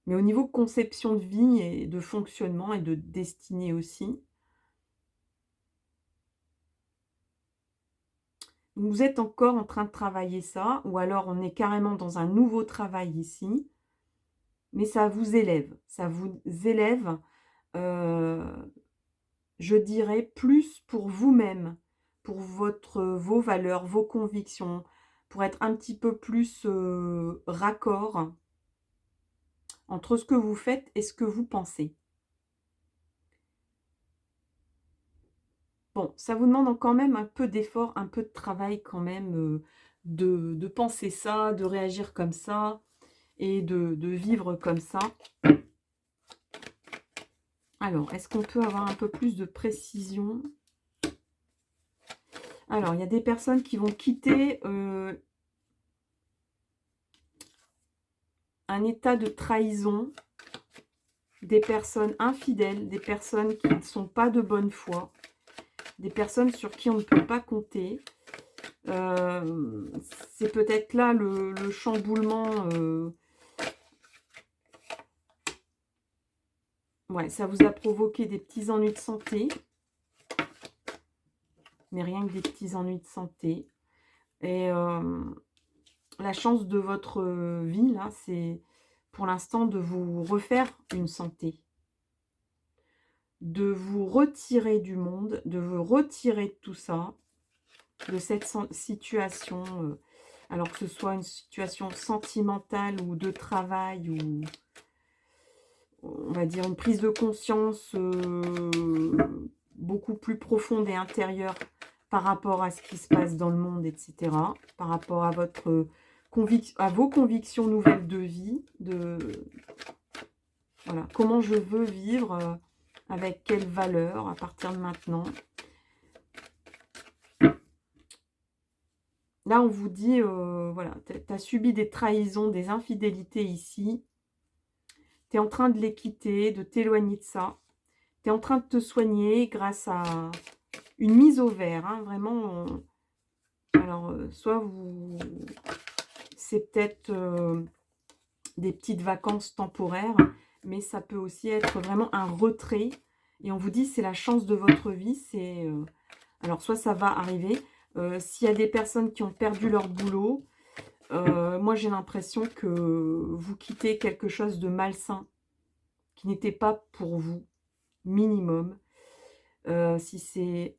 A: mais au niveau conception de vie et de fonctionnement et de destinée aussi. Vous êtes encore en train de travailler ça, ou alors on est carrément dans un nouveau travail ici, mais ça vous élève. Ça vous élève, heu, je dirais plus pour vous-même, pour vos valeurs, vos convictions, pour être un petit peu plus, raccord entre ce que vous faites et ce que vous pensez. Bon, ça vous demande quand même un peu d'effort, un peu de travail quand même, de penser ça, de réagir comme ça et de vivre comme ça. Alors, est-ce qu'on peut avoir un peu plus de précision? Alors, il y a des personnes qui vont quitter, un état de trahison, des personnes infidèles, des personnes qui ne sont pas de bonne foi, des personnes sur qui on ne peut pas compter. C'est peut-être là le chamboulement. Ouais, ça vous a provoqué des petits ennuis de santé, mais rien que des petits ennuis de santé. Et la chance de votre vie, là, c'est pour l'instant de vous refaire une santé, de vous retirer du monde, de vous retirer de tout ça, de cette situation, alors que ce soit une situation sentimentale ou de travail ou on va dire une prise de conscience beaucoup plus profonde et intérieure par rapport à ce qui se passe dans le monde, etc. Par rapport à à vos convictions nouvelles de vie, voilà, comment je veux vivre, avec quelles valeurs à partir de maintenant. Là, on vous dit, voilà, tu as subi des trahisons, des infidélités ici. Tu es en train de les quitter, de t'éloigner de ça. Tu es en train de te soigner grâce à une mise au vert, hein, vraiment. Alors, soit c'est peut-être des petites vacances temporaires, mais ça peut aussi être vraiment un retrait. Et on vous dit, c'est la chance de votre vie. Alors, soit ça va arriver. S'il y a des personnes qui ont perdu leur boulot, moi, j'ai l'impression que vous quittez quelque chose de malsain, qui n'était pas pour vous, minimum. Si c'est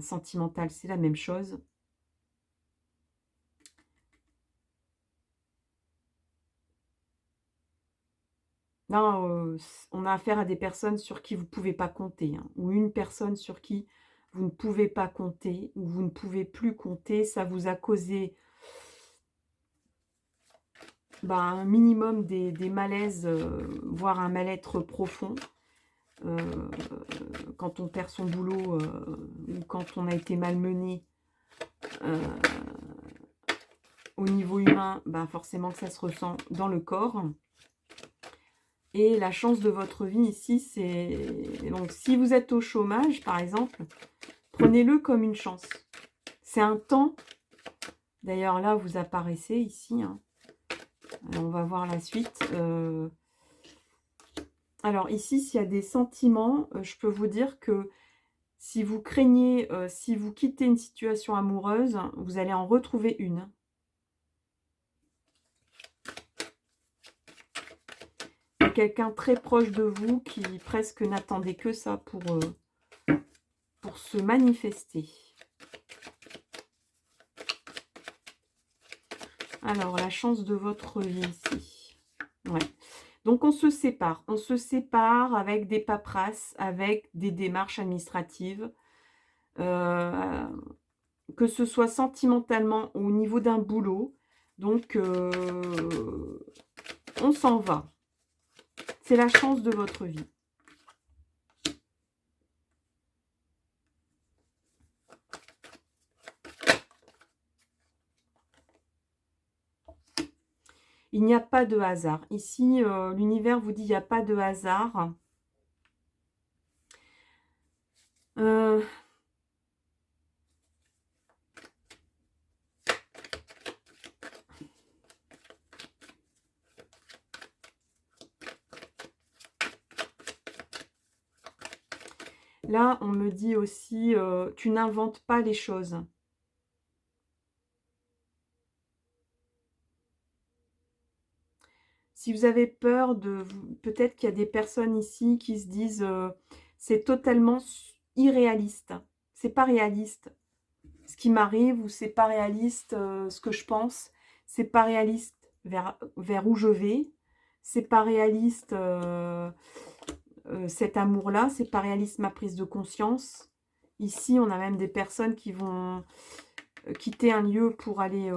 A: sentimental, c'est la même chose. Là, on a affaire à des personnes sur qui vous ne pouvez pas compter, hein, ou une personne sur qui vous ne pouvez pas compter, ou vous ne pouvez plus compter. Ça vous a causé un minimum des malaises, voire un mal-être profond. Quand on perd son boulot ou quand on a été malmené au niveau humain, forcément que ça se ressent dans le corps. Et la chance de votre vie ici, c'est... Donc, si vous êtes au chômage, par exemple, prenez-le comme une chance. C'est un temps. D'ailleurs, là, vous apparaissez ici. Hein. Alors, on va voir la suite. Alors, ici, s'il y a des sentiments, je peux vous dire que si vous craignez, si vous quittez une situation amoureuse, vous allez en retrouver une. Quelqu'un très proche de vous qui presque n'attendait que ça pour se manifester. Alors, la chance de votre vie ici. Ouais. Donc, on se sépare. On se sépare avec des paperasses, avec des démarches administratives. Que ce soit sentimentalement ou au niveau d'un boulot. Donc, on s'en va. C'est la chance de votre vie. Il n'y a pas de hasard. Ici, l'univers vous dit il n'y a pas de hasard. Euh, Là, on me dit aussi, tu n'inventes pas les choses. Si vous avez peur de... Peut-être qu'il y a des personnes ici qui se disent, c'est totalement irréaliste. C'est pas réaliste ce qui m'arrive, ou c'est pas réaliste ce que je pense. C'est pas réaliste vers où je vais. C'est pas réaliste cet amour-là. C'est pas réaliste ma prise de conscience. Ici, on a même des personnes qui vont quitter un lieu pour aller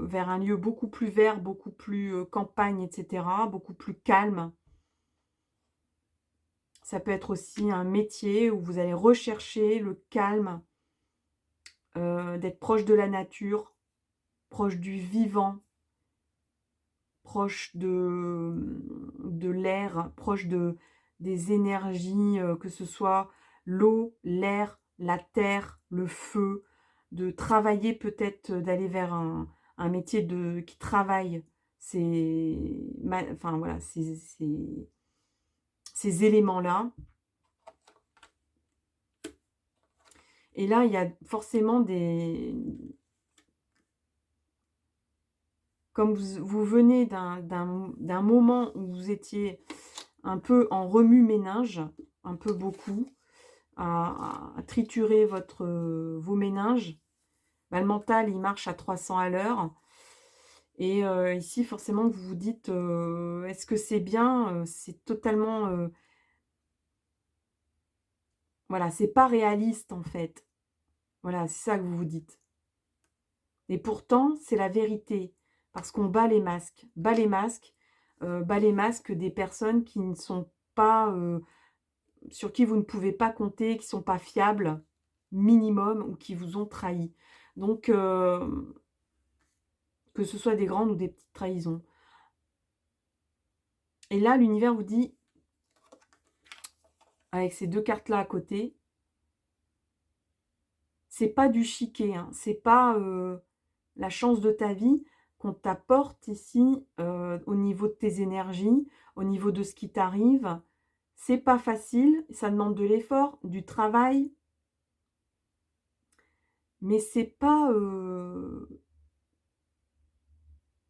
A: vers un lieu beaucoup plus vert, beaucoup plus campagne, etc., beaucoup plus calme. Ça peut être aussi un métier où vous allez rechercher le calme, d'être proche de la nature, proche du vivant, proche de l'air, proche des énergies, que ce soit l'eau, l'air, la terre, le feu, de travailler peut-être, d'aller vers un métier qui travaille enfin, voilà, ces éléments-là. Et là, il y a forcément comme vous venez d'un moment où vous étiez un peu en remue-ménage, un peu beaucoup, à triturer vos méninges. Bah, le mental, il marche à 300 à l'heure. Et ici, forcément, vous vous dites, est-ce que c'est bien? C'est totalement... voilà, c'est pas réaliste, en fait. Voilà, c'est ça que vous vous dites. Et pourtant, c'est la vérité. Parce qu'on bat les masques. Bat les masques des personnes qui ne sont pas... sur qui vous ne pouvez pas compter, qui ne sont pas fiables, minimum, ou qui vous ont trahi. Donc, que ce soit des grandes ou des petites trahisons. Et là, l'univers vous dit, avec ces deux cartes-là à côté, c'est pas du chiquet, hein, c'est pas la chance de ta vie qu'on t'apporte ici, au niveau de tes énergies, au niveau de ce qui t'arrive. C'est pas facile, ça demande de l'effort, du travail, mais c'est pas...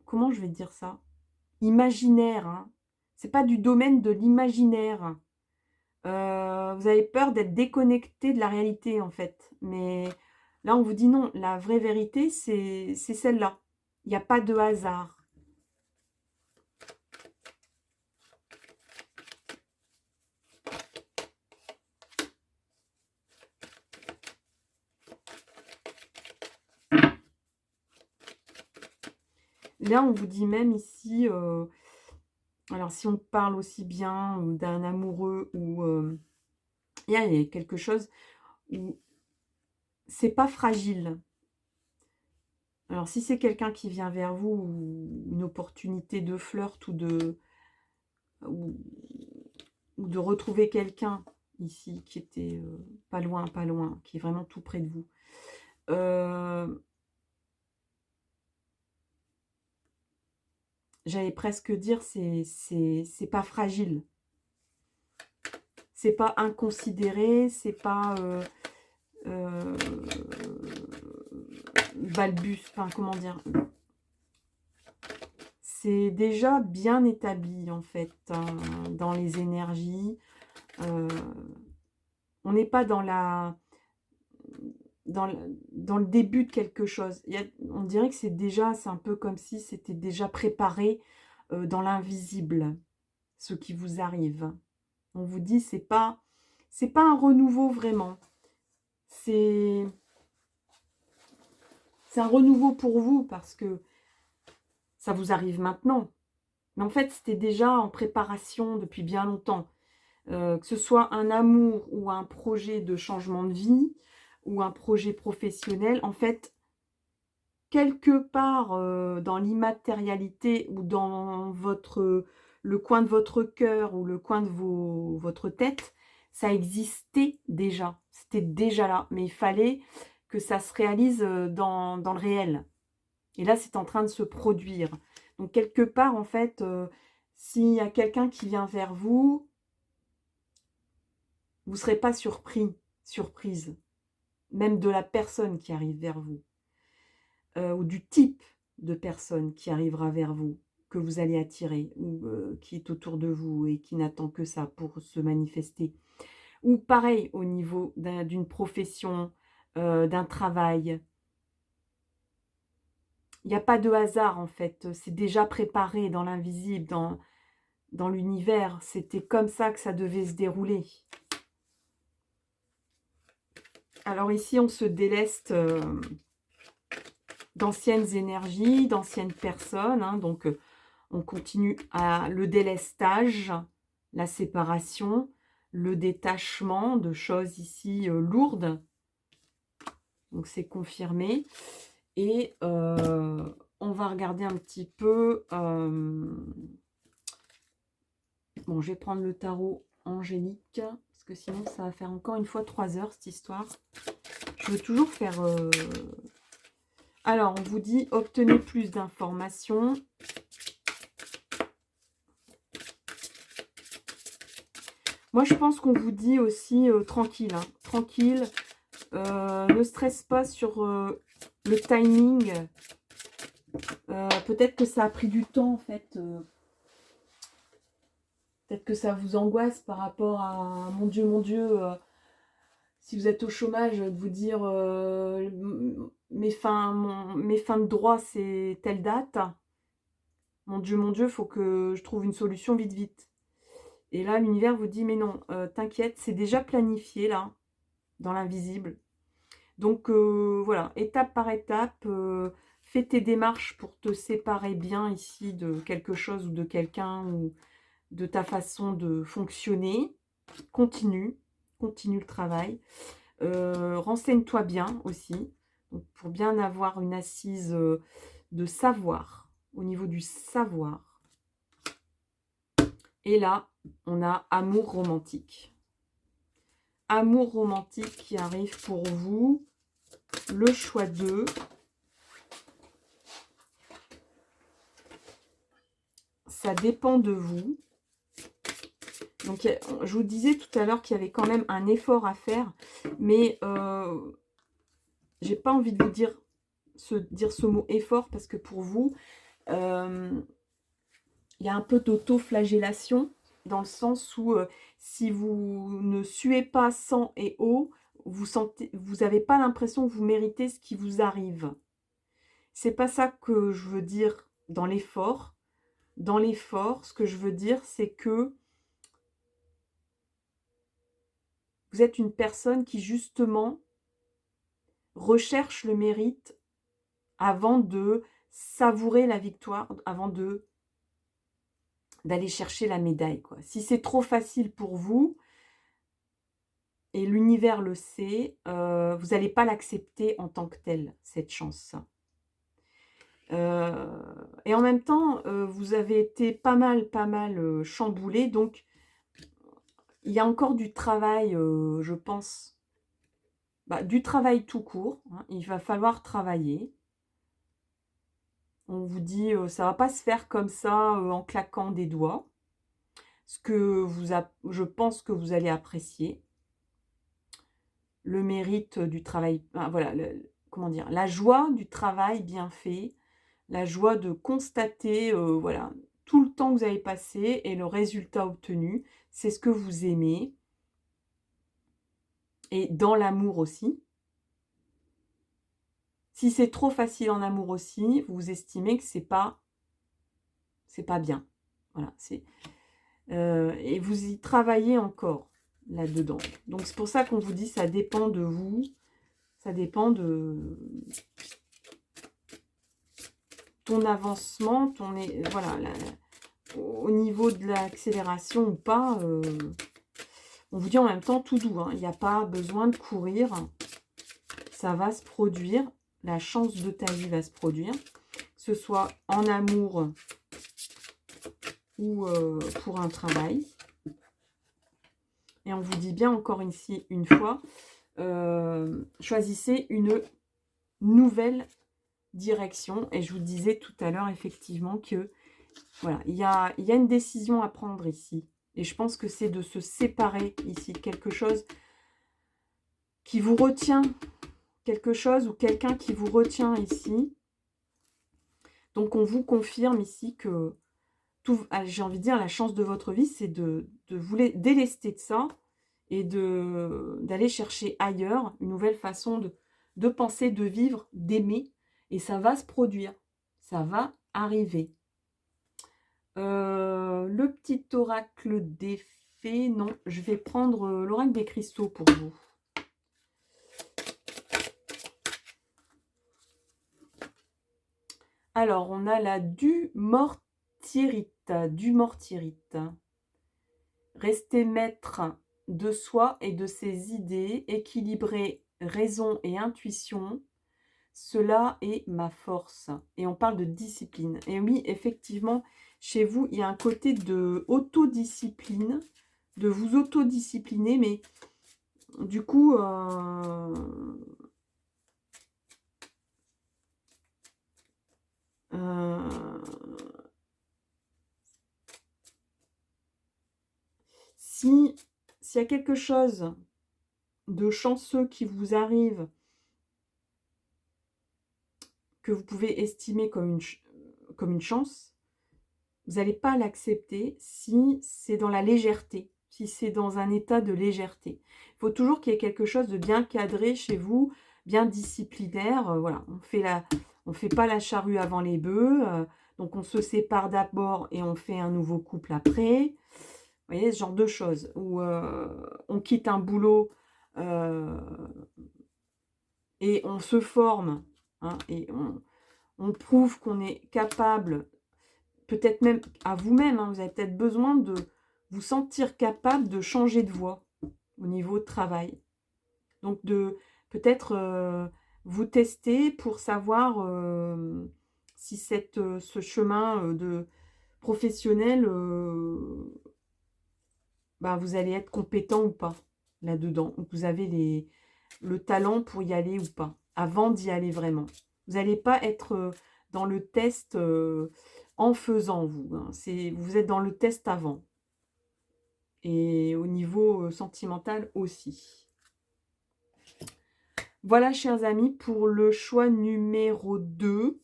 A: comment je vais dire ça? Imaginaire, hein. C'est pas du domaine de l'imaginaire. Vous avez peur d'être déconnecté de la réalité, en fait. Mais là, on vous dit non, la vraie vérité, c'est celle-là. Il n'y a pas de hasard. Là, on vous dit même ici, alors si on parle aussi bien d'un amoureux, ou il y a quelque chose où c'est pas fragile. Alors si c'est quelqu'un qui vient vers vous, ou une opportunité de flirt, ou, ou de retrouver quelqu'un ici qui était pas loin, qui est vraiment tout près de vous. J'allais presque dire, c'est pas fragile. C'est pas inconsidéré, c'est pas balbus, enfin comment dire. C'est déjà bien établi, en fait, hein, dans les énergies. On n'est pas dans dans le début de quelque chose. On dirait que c'est un peu comme si c'était déjà préparé dans l'invisible, ce qui vous arrive. On vous dit, c'est pas un renouveau vraiment. C'est un renouveau pour vous parce que ça vous arrive maintenant. Mais en fait, c'était déjà en préparation depuis bien longtemps. Que ce soit un amour ou un projet de changement de vie ou un projet professionnel, en fait, quelque part dans l'immatérialité ou dans le coin de votre cœur ou le coin de votre tête, ça existait déjà. C'était déjà là. Mais il fallait que ça se réalise dans le réel. Et là, c'est en train de se produire. Donc, quelque part, en fait, s'il y a quelqu'un qui vient vers vous, vous ne serez pas surprise, même de la personne qui arrive vers vous, ou du type de personne qui arrivera vers vous, que vous allez attirer, ou qui est autour de vous et qui n'attend que ça pour se manifester. Ou pareil, au niveau d'une profession, d'un travail. Il n'y a pas de hasard, en fait. C'est déjà préparé dans l'invisible, dans l'univers. C'était comme ça que ça devait se dérouler. Alors ici, on se déleste d'anciennes énergies, d'anciennes personnes. Hein, donc, on continue à le délestage, la séparation, le détachement de choses ici lourdes. Donc, c'est confirmé. Et on va regarder un petit peu... Bon, je vais prendre le tarot angélique, parce que sinon, ça va faire encore une fois 3 heures, cette histoire. Je veux toujours faire... Alors, on vous dit, obtenez plus d'informations. Moi, je pense qu'on vous dit aussi, tranquille, hein, tranquille. Ne stresse pas sur le timing. Peut-être que ça a pris du temps, en fait. Peut-être que ça vous angoisse par rapport à, mon Dieu, si vous êtes au chômage, de vous dire mes fins de droit, c'est telle date. Mon Dieu, faut que je trouve une solution vite, vite. Et là, l'univers vous dit, mais non, t'inquiète, c'est déjà planifié, là, dans l'invisible. Donc, voilà, étape par étape, fais tes démarches pour te séparer bien ici de quelque chose ou de quelqu'un ou de ta façon de fonctionner. Continue le travail. Renseigne-toi bien aussi, donc pour bien avoir une assise de savoir, au niveau du savoir. Et là, on a amour romantique. Amour romantique qui arrive pour vous. Le choix 2. Ça dépend de vous. Donc, je vous disais tout à l'heure qu'il y avait quand même un effort à faire, mais j'ai pas envie de vous dire ce mot effort, parce que pour vous, il y a un peu d'auto-flagellation, dans le sens où si vous ne suez pas sang et eau, vous n'avez pas l'impression que vous méritez ce qui vous arrive. C'est pas ça que je veux dire dans l'effort. Dans l'effort, ce que je veux dire, c'est que vous êtes une personne qui, justement, recherche le mérite avant de savourer la victoire, avant d'aller chercher la médaille, quoi. Si c'est trop facile pour vous, et l'univers le sait, vous n'allez pas l'accepter en tant que telle, cette chance. Et en même temps, vous avez été pas mal chamboulé, donc il y a encore du travail, je pense, du travail tout court, hein, il va falloir travailler. On vous dit, ça va pas se faire comme ça, en claquant des doigts. Ce que je pense que vous allez apprécier. Le mérite du travail, voilà, comment dire, la joie du travail bien fait, la joie de constater, voilà, tout le temps que vous avez passé et le résultat obtenu, c'est ce que vous aimez. Et dans l'amour aussi. Si c'est trop facile en amour aussi, vous estimez que c'est pas bien. Voilà, et vous y travaillez encore là-dedans. Donc c'est pour ça qu'on vous dit, ça dépend de vous, ça dépend de ton avancement, voilà, au niveau de l'accélération ou pas. On vous dit en même temps tout doux, hein, il n'y a pas besoin de courir, ça va se produire, la chance de ta vie va se produire, que ce soit en amour ou pour un travail. Et on vous dit bien encore ici une fois, choisissez une nouvelle direction. Et je vous disais tout à l'heure effectivement que voilà, il y a une décision à prendre ici. Et je pense que c'est de se séparer ici. Quelque chose qui vous retient, quelque chose ou quelqu'un qui vous retient ici. Donc on vous confirme ici que tout, j'ai envie de dire, la chance de votre vie, c'est de vous délester de ça et d'aller chercher ailleurs une nouvelle façon de penser, de vivre, d'aimer. Et ça va se produire, ça va arriver. Le petit oracle des fées, non, je vais prendre l'oracle des cristaux pour vous. Alors, on a la Dumortierite. Rester maître de soi et de ses idées, équilibrer raison et intuition, cela est ma force. Et on parle de discipline. Et oui, effectivement, chez vous, il y a un côté de autodiscipline, de vous autodiscipliner, mais du coup, s'il y a quelque chose de chanceux qui vous arrive, que vous pouvez estimer comme une chance, vous n'allez pas l'accepter si c'est dans la légèreté, si c'est dans un état de légèreté. Il faut toujours qu'il y ait quelque chose de bien cadré chez vous, bien disciplinaire. Voilà, on fait pas la charrue avant les bœufs. Donc on se sépare d'abord et on fait un nouveau couple après. Vous voyez, ce genre de choses. Où on quitte un boulot et on se forme. Hein, et on prouve qu'on est capable, peut-être même à vous-même, hein, vous avez peut-être besoin de vous sentir capable de changer de voie au niveau de travail. Donc de peut-être vous tester pour savoir si ce chemin de professionnel, vous allez être compétent ou pas là-dedans. Vous avez le talent pour y aller ou pas, avant d'y aller vraiment. Vous n'allez pas être dans le test en faisant, vous. Hein. Vous êtes dans le test avant. Et au niveau sentimental aussi. Voilà, chers amis, pour le choix numéro 2.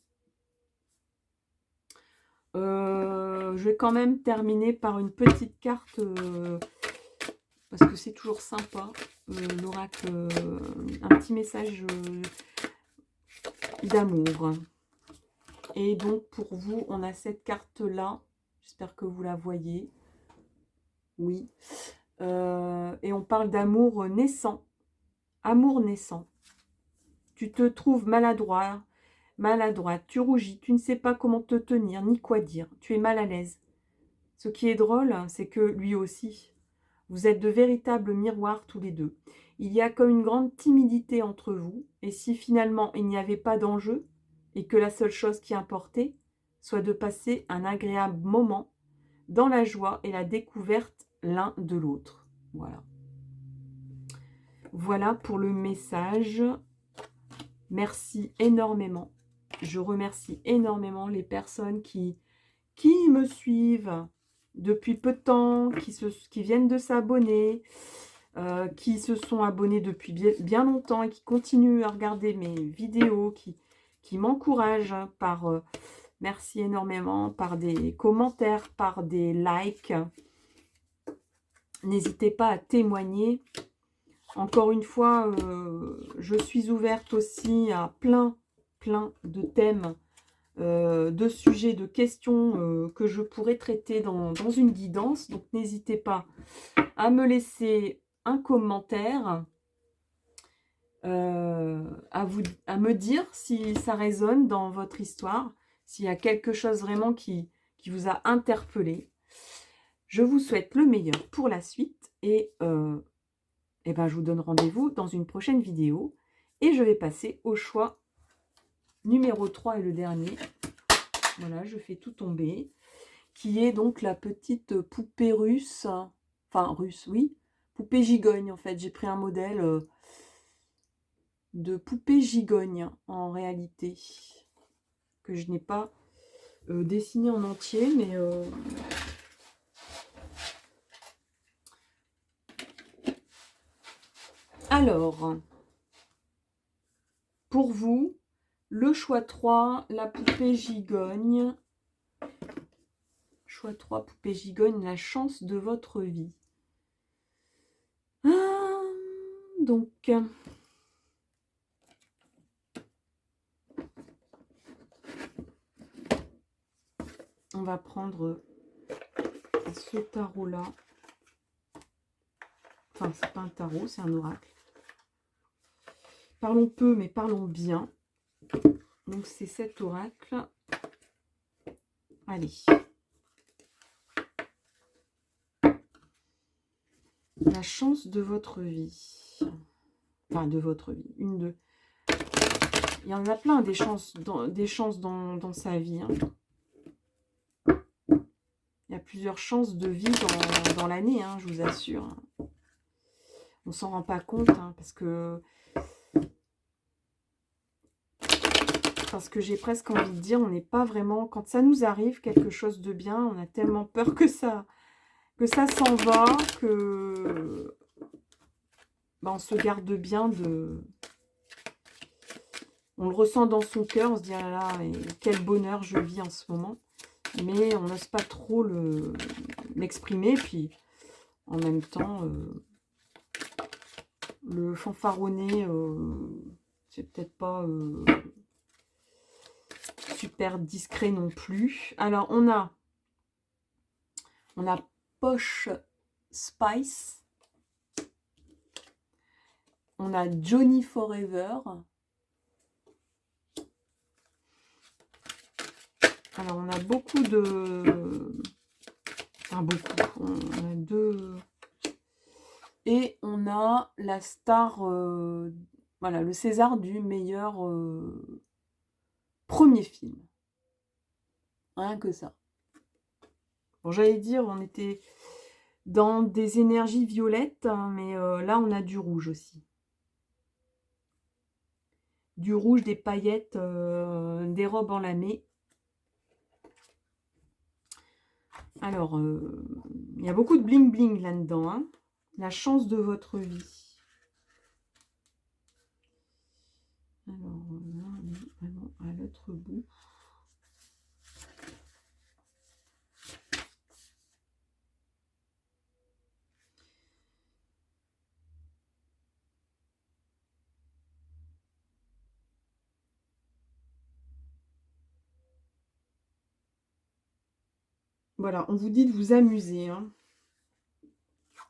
A: Je vais quand même terminer par une petite carte, parce que c'est toujours sympa, l'oracle, un petit message d'amour. Et donc, pour vous, on a cette carte-là. J'espère que vous la voyez. Oui. Et on parle d'amour naissant. Amour naissant. Tu te trouves maladroite, tu rougis, tu ne sais pas comment te tenir, ni quoi dire. Tu es mal à l'aise. Ce qui est drôle, c'est que lui aussi, vous êtes de véritables miroirs tous les deux. Il y a comme une grande timidité entre vous, et si finalement il n'y avait pas d'enjeu, et que la seule chose qui importait, soit de passer un agréable moment dans la joie et la découverte l'un de l'autre. Voilà. Voilà pour le message. Merci énormément. Je remercie énormément les personnes qui me suivent depuis peu de temps, qui viennent de s'abonner, qui se sont abonnés depuis bien longtemps et qui continuent à regarder mes vidéos, qui m'encouragent par, merci énormément, par des commentaires, par des likes. N'hésitez pas à témoigner. Encore une fois, je suis ouverte aussi à plein de thèmes, de sujets, de questions que je pourrais traiter dans une guidance. Donc, n'hésitez pas à me laisser un commentaire, à me dire si ça résonne dans votre histoire, s'il y a quelque chose vraiment qui vous a interpellé. Je vous souhaite le meilleur pour la suite et je vous donne rendez-vous dans une prochaine vidéo. Et je vais passer au choix numéro 3 et le dernier. Voilà, je fais tout tomber. Qui est donc la petite poupée russe. Enfin, russe, oui. Poupée gigogne, en fait. J'ai pris un modèle de poupée gigogne, en réalité. Que je n'ai pas dessiné en entier, mais... Alors, pour vous, le choix 3, la poupée gigogne. Choix 3, poupée gigogne, la chance de votre vie. Donc, on va prendre ce tarot-là. Enfin, c'est pas un tarot, c'est un oracle. Parlons peu, mais parlons bien. Donc, c'est cet oracle. Allez. La chance de votre vie. Enfin, de votre vie. Une, deux. Il y en a plein des chances dans sa vie. Hein. Il y a plusieurs chances de vie dans l'année, hein, je vous assure. On s'en rend pas compte, hein, parce que j'ai presque envie de dire, on n'est pas vraiment... Quand ça nous arrive, quelque chose de bien, on a tellement peur que ça s'en va, que on se garde bien de... On le ressent dans son cœur, on se dit, ah là là, et quel bonheur je vis en ce moment. Mais on n'ose pas trop l'exprimer, puis en même temps, le fanfaronner, c'est peut-être pas super discret non plus. Alors, on a Posh Spice. On a Johnny Forever. Alors, on a beaucoup de... Enfin, beaucoup. On a deux... Et on a la star... voilà, le César du meilleur premier film. Rien que ça. Bon, j'allais dire, on était dans des énergies violettes, hein, mais là, on a du rouge aussi. Du rouge, des paillettes, des robes en lamé. Alors, il y a beaucoup de bling-bling là-dedans. Hein. La chance de votre vie. Alors, là, on est vraiment à l'autre bout. Voilà, on vous dit de vous amuser. Hein.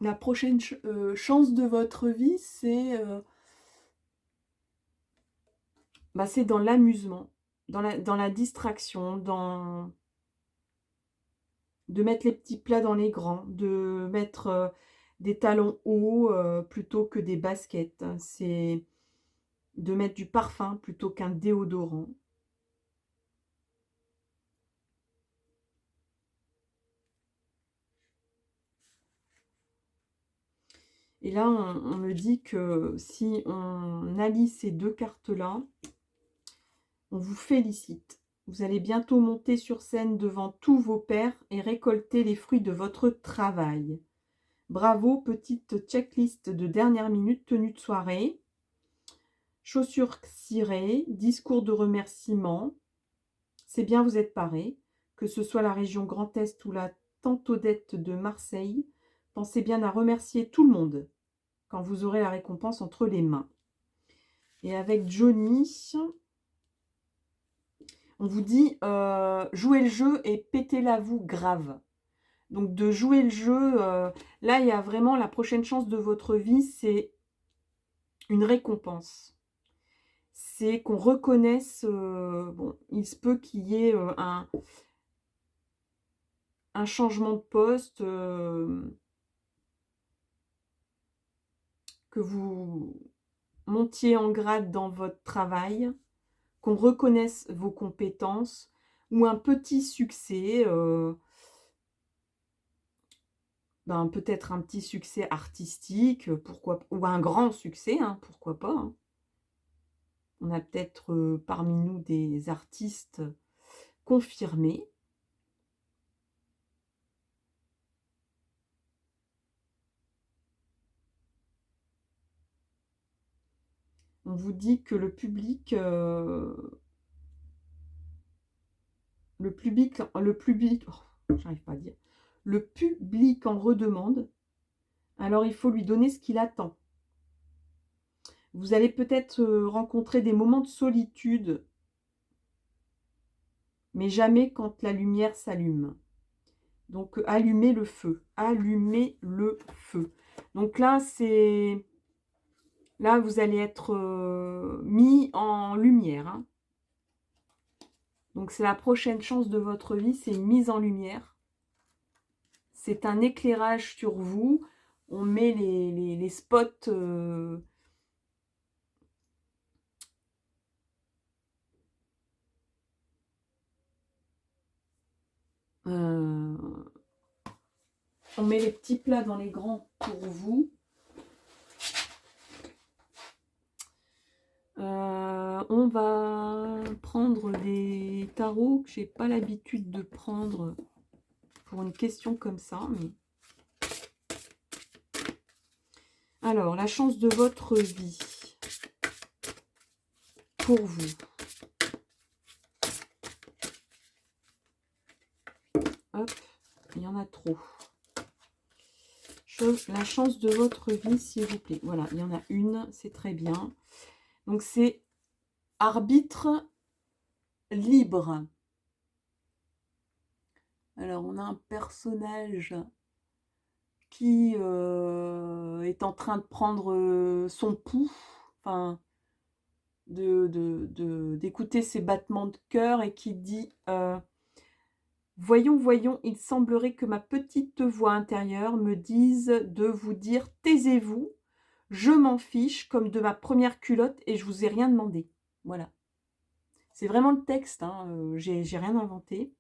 A: La prochaine chance de votre vie, c'est c'est dans l'amusement, dans la distraction, de mettre les petits plats dans les grands, de mettre des talons hauts plutôt que des baskets. C'est de mettre du parfum plutôt qu'un déodorant. Et là, on me dit que si on allie ces deux cartes-là, on vous félicite. Vous allez bientôt monter sur scène devant tous vos pairs et récolter les fruits de votre travail. Bravo, petite checklist de dernière minute, tenue de soirée. Chaussures cirées, discours de remerciement. C'est bien, vous êtes parés. Que ce soit la région Grand Est ou la Tante Odette de Marseille, pensez bien à remercier tout le monde quand vous aurez la récompense entre les mains. Et avec Johnny, on vous dit jouez le jeu et pétez-la vous grave. Donc de jouer le jeu, là il y a vraiment la prochaine chance de votre vie, c'est une récompense. C'est qu'on reconnaisse, bon, il se peut qu'il y ait un changement de poste, que vous montiez en grade dans votre travail, qu'on reconnaisse vos compétences, ou un petit succès, ben, peut-être un petit succès artistique, pourquoi, ou un grand succès, hein, pourquoi pas, hein. On a peut-être parmi nous des artistes confirmés. On vous dit que j'arrive pas à dire, le public en redemande, alors il faut lui donner ce qu'il attend. Vous allez peut-être rencontrer des moments de solitude, mais jamais quand la lumière s'allume. Donc, allumez le feu. Allumez le feu. Donc là, là, vous allez être mis en lumière, hein. Donc, c'est la prochaine chance de votre vie, c'est une mise en lumière. C'est un éclairage sur vous. On met les spots... on met les petits plats dans les grands pour vous. On va prendre des tarots que j'ai pas l'habitude de prendre pour une question comme ça. Mais... Alors, la chance de votre vie pour vous. Hop, il y en a trop. La chance de votre vie, s'il vous plaît. Voilà, il y en a une, c'est très bien. Donc, c'est arbitre libre. Alors, on a un personnage qui est en train de prendre son pouls, enfin, d'écouter ses battements de cœur et qui dit voyons, voyons, il semblerait que ma petite voix intérieure me dise de vous dire taisez-vous, je m'en fiche comme de ma première culotte et je vous ai rien demandé. Voilà. C'est vraiment le texte, hein, j'ai rien inventé.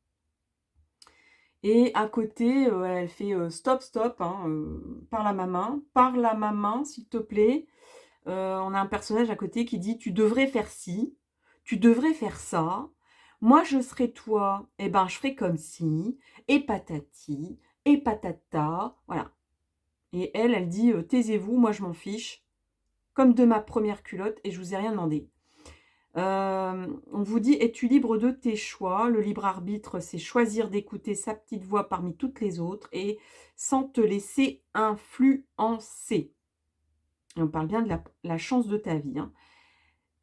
A: Et à côté, elle fait stop, stop, hein, parle à ma main, s'il te plaît. On a un personnage à côté qui dit tu devrais faire ci, tu devrais faire ça. Moi, je serais toi, eh ben, je ferais comme si, et patati, et patata, voilà. Et elle dit taisez-vous, moi je m'en fiche, comme de ma première culotte, et je vous ai rien demandé. On vous dit, es-tu libre de tes choix? Le libre arbitre, c'est choisir d'écouter sa petite voix parmi toutes les autres et sans te laisser influencer. Et on parle bien de la chance de ta vie, hein.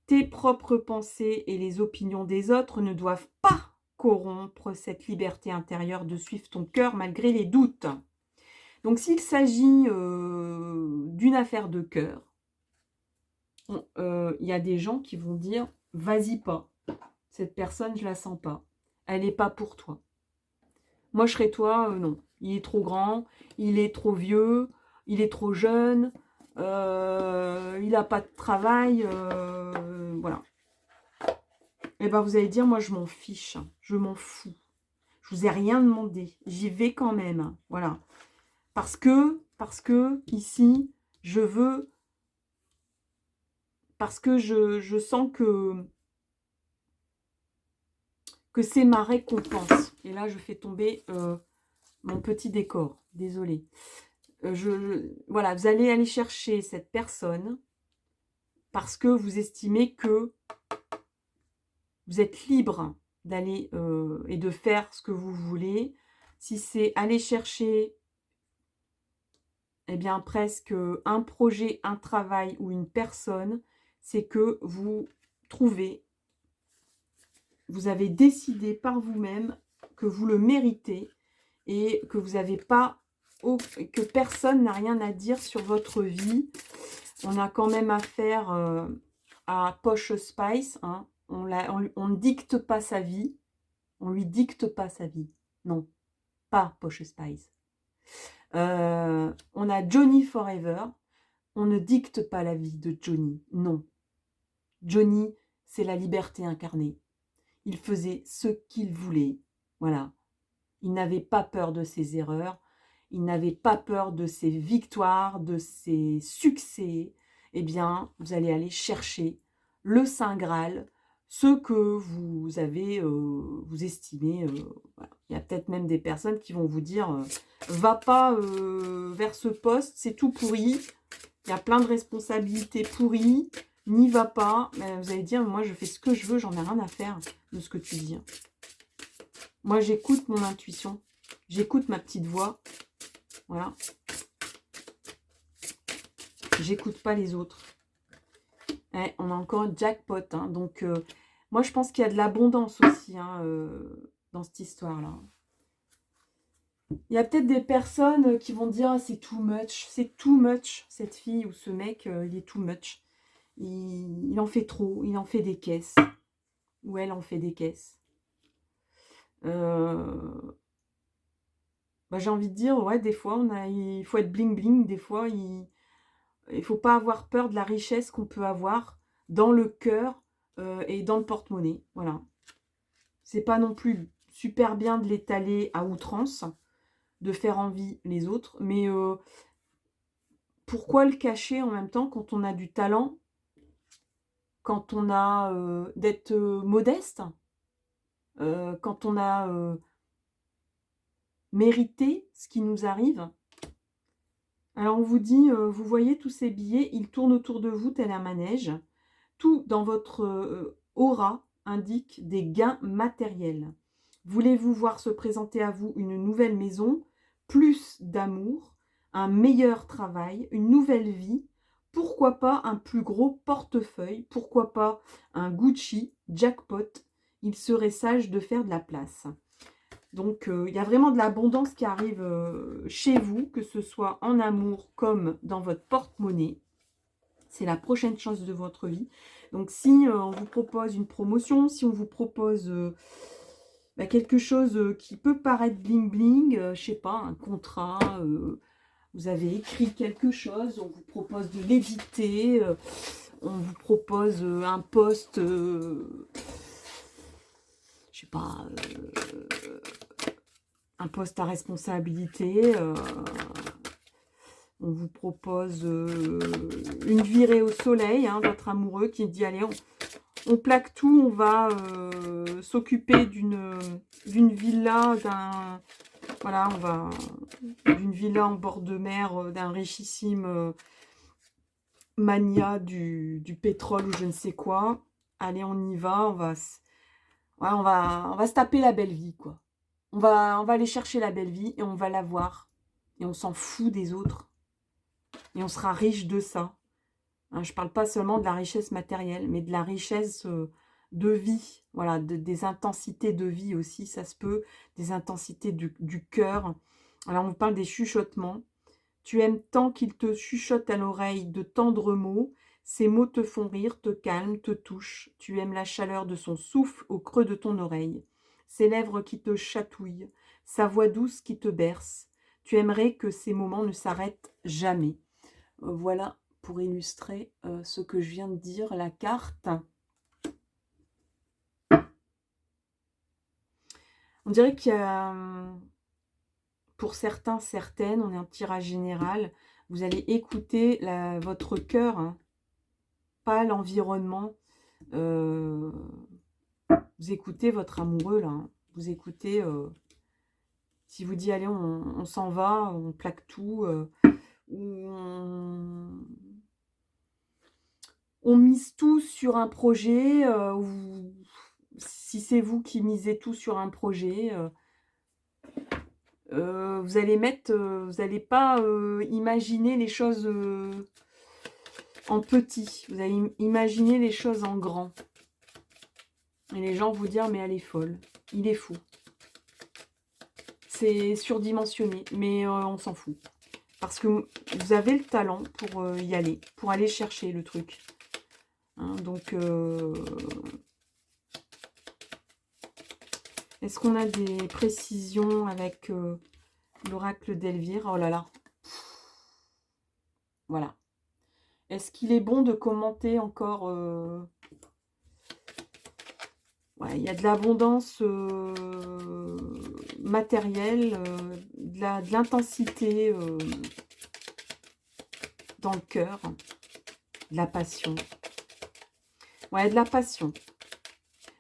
A: Tes propres pensées et les opinions des autres ne doivent pas corrompre cette liberté intérieure de suivre ton cœur malgré les doutes. Donc, s'il s'agit d'une affaire de cœur, il y a des gens qui vont dire « Vas-y pas, cette personne, je la sens pas. Elle n'est pas pour toi. Moi, je serais toi, non. Il est trop grand, il est trop vieux, il est trop jeune, il n'a pas de travail, voilà. » Et bien, vous allez dire, moi, je m'en fiche, je m'en fous. Je vous ai rien demandé, j'y vais quand même, voilà. Parce que ici, je veux, parce que je sens que c'est ma récompense. Et là, je fais tomber mon petit décor, désolé. Voilà, vous allez aller chercher cette personne parce que vous estimez que vous êtes libre d'aller et de faire ce que vous voulez. Si c'est aller chercher, eh bien, presque un projet, un travail ou une personne, c'est que vous trouvez, vous avez décidé par vous-même que vous le méritez et que vous n'avez pas, que personne n'a rien à dire sur votre vie. On a quand même affaire à Posh Spice, hein. On ne dicte pas sa vie. On lui dicte pas sa vie. Non, pas Posh Spice. On a Johnny Forever. On ne dicte pas la vie de Johnny. Non. Johnny, c'est la liberté incarnée. Il faisait ce qu'il voulait. Voilà. Il n'avait pas peur de ses erreurs. il n'avait pas peur de ses victoires, de ses succès, eh bien, vous allez aller chercher le Saint Graal, ce que vous avez, vous estimez, voilà. Il y a peut-être même des personnes qui vont vous dire va pas vers ce poste, c'est tout pourri, il y a plein de responsabilités pourries, n'y va pas. Mais vous allez dire, moi je fais ce que je veux, j'en ai rien à faire de ce que tu dis. Moi j'écoute mon intuition, j'écoute ma petite voix, voilà. J'écoute pas les autres. Ouais, on a encore un jackpot, hein. Donc moi je pense qu'il y a de l'abondance aussi, hein, dans cette histoire-là. Il y a peut-être des personnes qui vont dire c'est too much, cette fille ou ce mec, il est too much. Il en fait trop, il en fait des caisses. Ou elle en fait des caisses. Bah, j'ai envie de dire, ouais, des fois, il faut être bling-bling. Des fois, il ne faut pas avoir peur de la richesse qu'on peut avoir dans le cœur et dans le porte-monnaie. Voilà. C'est pas non plus super bien de l'étaler à outrance, de faire envie les autres. Mais pourquoi le cacher en même temps quand on a du talent, quand on a d'être modeste, quand on a mérité ce qui nous arrive. Alors on vous dit, vous voyez tous ces billets, ils tournent autour de vous tel un manège. Tout dans votre aura indique des gains matériels. Voulez-vous voir se présenter à vous une nouvelle maison, plus d'amour, un meilleur travail, une nouvelle vie? Pourquoi pas un plus gros portefeuille? Pourquoi pas un Gucci jackpot? Il serait sage de faire de la place. Donc, il y a vraiment de l'abondance qui arrive chez vous, que ce soit en amour comme dans votre porte-monnaie. C'est la prochaine chance de votre vie. Donc, si on vous propose une promotion, si on vous propose quelque chose qui peut paraître bling-bling, je sais pas, un contrat, vous avez écrit quelque chose, on vous propose de l'éditer, on vous propose un poste, je sais pas, un poste à responsabilité, on vous propose une virée au soleil, hein, votre amoureux qui dit allez, on plaque tout, on va s'occuper d'une villa, voilà, on va d'une villa en bord de mer, d'un richissime mania du pétrole ou je ne sais quoi. Allez, on y va, ouais, on va se taper la belle vie, quoi. On va aller chercher la belle vie et on va la voir. Et on s'en fout des autres. Et on sera riche de ça. Hein, je ne parle pas seulement de la richesse matérielle, mais de la richesse de vie. Voilà, des intensités de vie aussi, ça se peut. Des intensités du cœur. Alors, on vous parle des chuchotements. Tu aimes tant qu'il te chuchote à l'oreille de tendres mots. Ces mots te font rire, te calment, te touchent. Tu aimes la chaleur de son souffle au creux de ton oreille. Ses lèvres qui te chatouillent. Sa voix douce qui te berce. Tu aimerais que ces moments ne s'arrêtent jamais. Voilà pour illustrer ce que je viens de dire, la carte. On dirait qu'il y a, pour certains, certaines, on est un tirage général, vous allez écouter votre cœur, hein, pas l'environnement. Vous écoutez votre amoureux, là. Hein. Vous écoutez, si vous dit allez, on s'en va, on plaque tout, ou on mise tout sur un projet, ou si c'est vous qui misez tout sur un projet, vous allez vous n'allez pas imaginer les choses en petit, vous allez imaginer les choses en grand. Et les gens vont dire mais elle est folle, il est fou. C'est surdimensionné, mais on s'en fout. Parce que vous avez le talent pour y aller, pour aller chercher le truc. Hein, donc, est-ce qu'on a des précisions avec l'oracle d'Elvire? Oh là là. Voilà. Est-ce qu'il est bon de commenter encore Ouais, il y a de l'abondance matérielle, de l'intensité dans le cœur, de la passion. Ouais, de la passion.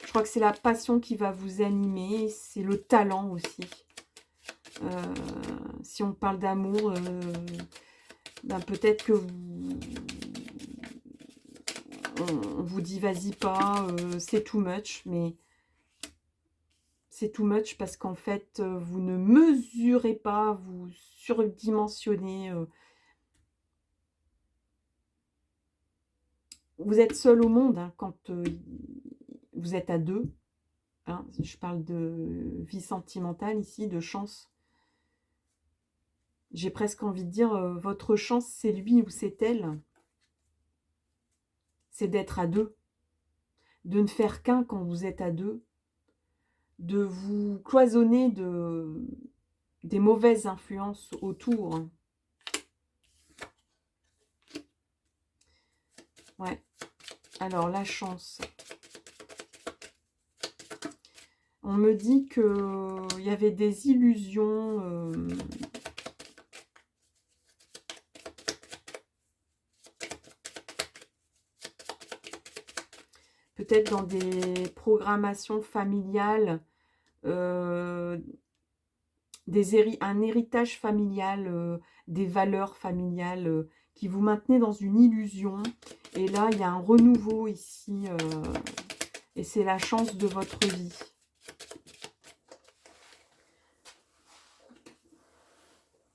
A: Je crois que c'est la passion qui va vous animer, c'est le talent aussi. Si on parle d'amour, ben peut-être que on vous dit vas-y pas, c'est too much, mais c'est too much parce qu'en fait, vous ne mesurez pas, vous surdimensionnez. Vous êtes seul au monde hein, quand vous êtes à deux. Hein, je parle de vie sentimentale ici, de chance. J'ai presque envie de dire, votre chance, c'est lui ou c'est elle. C'est d'être à deux. De ne faire qu'un quand vous êtes à deux. De vous cloisonner des mauvaises influences autour. Ouais. Alors, la chance. On me dit qu'il y avait des illusions. Peut-être dans des programmations familiales. Un héritage familial, des valeurs familiales qui vous maintenaient dans une illusion. Et là, il y a un renouveau ici. Et c'est la chance de votre vie.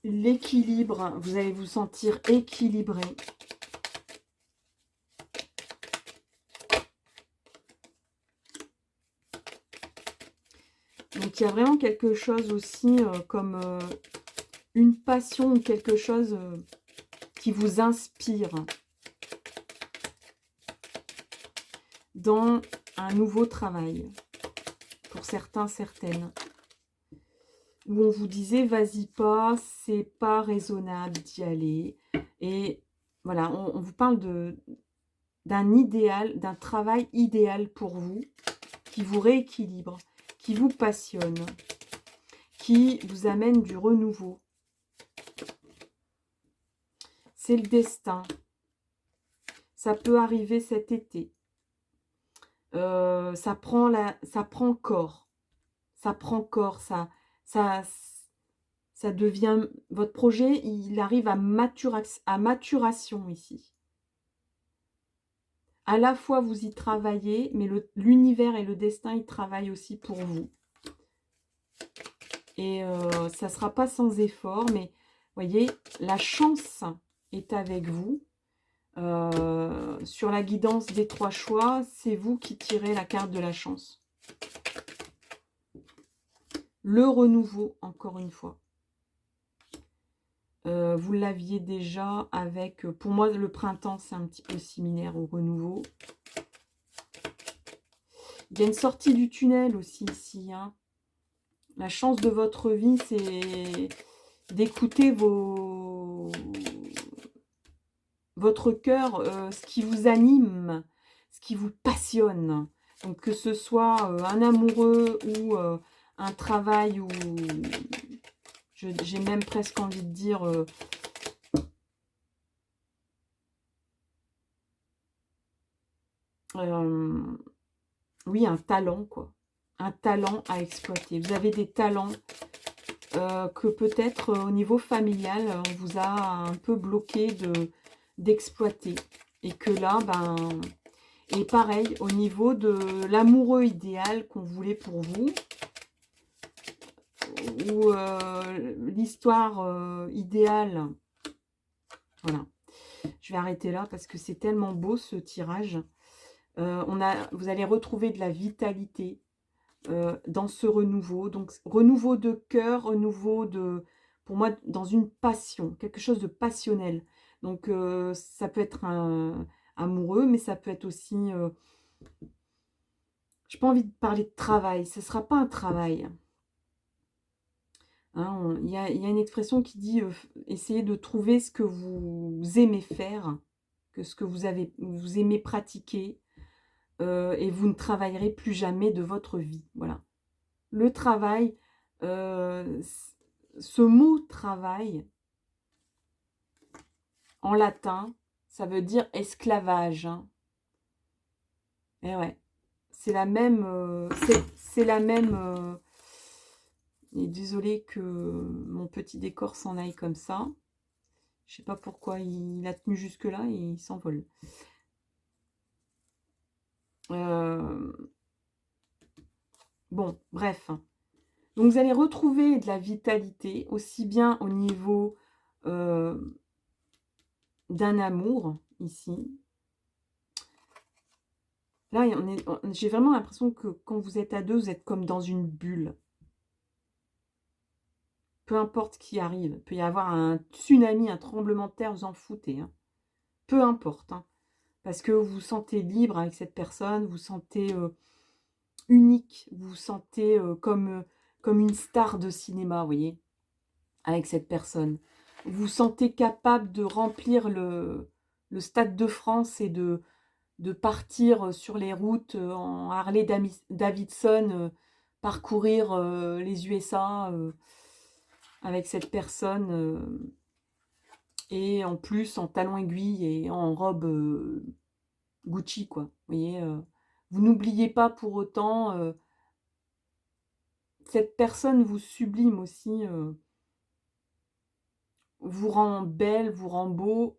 A: L'équilibre, vous allez vous sentir équilibré. Donc il y a vraiment quelque chose aussi comme une passion ou quelque chose qui vous inspire dans un nouveau travail, pour certains, certaines. Où on vous disait, vas-y pas, c'est pas raisonnable d'y aller. Et voilà, on vous parle d'un idéal, d'un travail idéal pour vous, qui vous rééquilibre, qui vous passionne, qui vous amène du renouveau. C'est le destin. Ça peut arriver cet été. Ça prend corps. Ça prend corps. Ça devient... Votre projet, il arrive à maturation ici. À la fois, vous y travaillez, mais l'univers et le destin, ils travaillent aussi pour vous. Et ça ne sera pas sans effort, mais voyez, la chance est avec vous. Sur la guidance des 3 choix, c'est vous qui tirez la carte de la chance. Le renouveau, encore une fois. Vous l'aviez déjà avec... Pour moi, le printemps, c'est un petit peu similaire au renouveau. Il y a une sortie du tunnel aussi ici. Hein. La chance de votre vie, c'est d'écouter votre cœur, ce qui vous anime, ce qui vous passionne. Donc que ce soit un amoureux ou un travail ou j'ai même presque envie de dire oui, un talent quoi. Un talent à exploiter. Vous avez des talents que peut-être au niveau familial, on vous a un peu bloqué d'exploiter. Et que là, ben... Et pareil, au niveau de l'amoureux idéal qu'on voulait pour vous, ou l'histoire idéale. Voilà. Je vais arrêter là parce que c'est tellement beau ce tirage. Vous allez retrouver de la vitalité dans ce renouveau. Donc, renouveau de cœur, renouveau de... Pour moi, dans une passion, quelque chose de passionnel. Donc, ça peut être amoureux, mais ça peut être aussi... j'ai pas envie de parler de travail. Ce ne sera pas un travail. Hein, il y a une expression qui dit essayez de trouver ce que vous aimez faire, que ce que vous aimez pratiquer. et vous ne travaillerez plus jamais de votre vie. Voilà. Le travail, ce mot travail, en latin, ça veut dire esclavage. Hein. Et ouais, c'est la même... c'est la même... et désolé que mon petit décor s'en aille comme ça. Je sais pas pourquoi il a tenu jusque-là et il s'envole. Bon, bref. Donc, vous allez retrouver de la vitalité, aussi bien au niveau d'un amour, ici. Là, j'ai vraiment l'impression que quand vous êtes à deux, vous êtes comme dans une bulle. Peu importe ce qui arrive. Il peut y avoir un tsunami, un tremblement de terre, vous en foutez. Hein. Peu importe. Hein. Parce que vous vous sentez libre avec cette personne, vous vous sentez unique, vous vous sentez comme une star de cinéma, vous voyez, avec cette personne. Vous vous sentez capable de remplir le Stade de France et de partir sur les routes en Harley Davidson, parcourir les USA avec cette personne, et en plus en talons aiguilles et en robe Gucci, quoi. Vous voyez, vous n'oubliez pas pour autant, cette personne vous sublime aussi, vous rend belle, vous rend beau,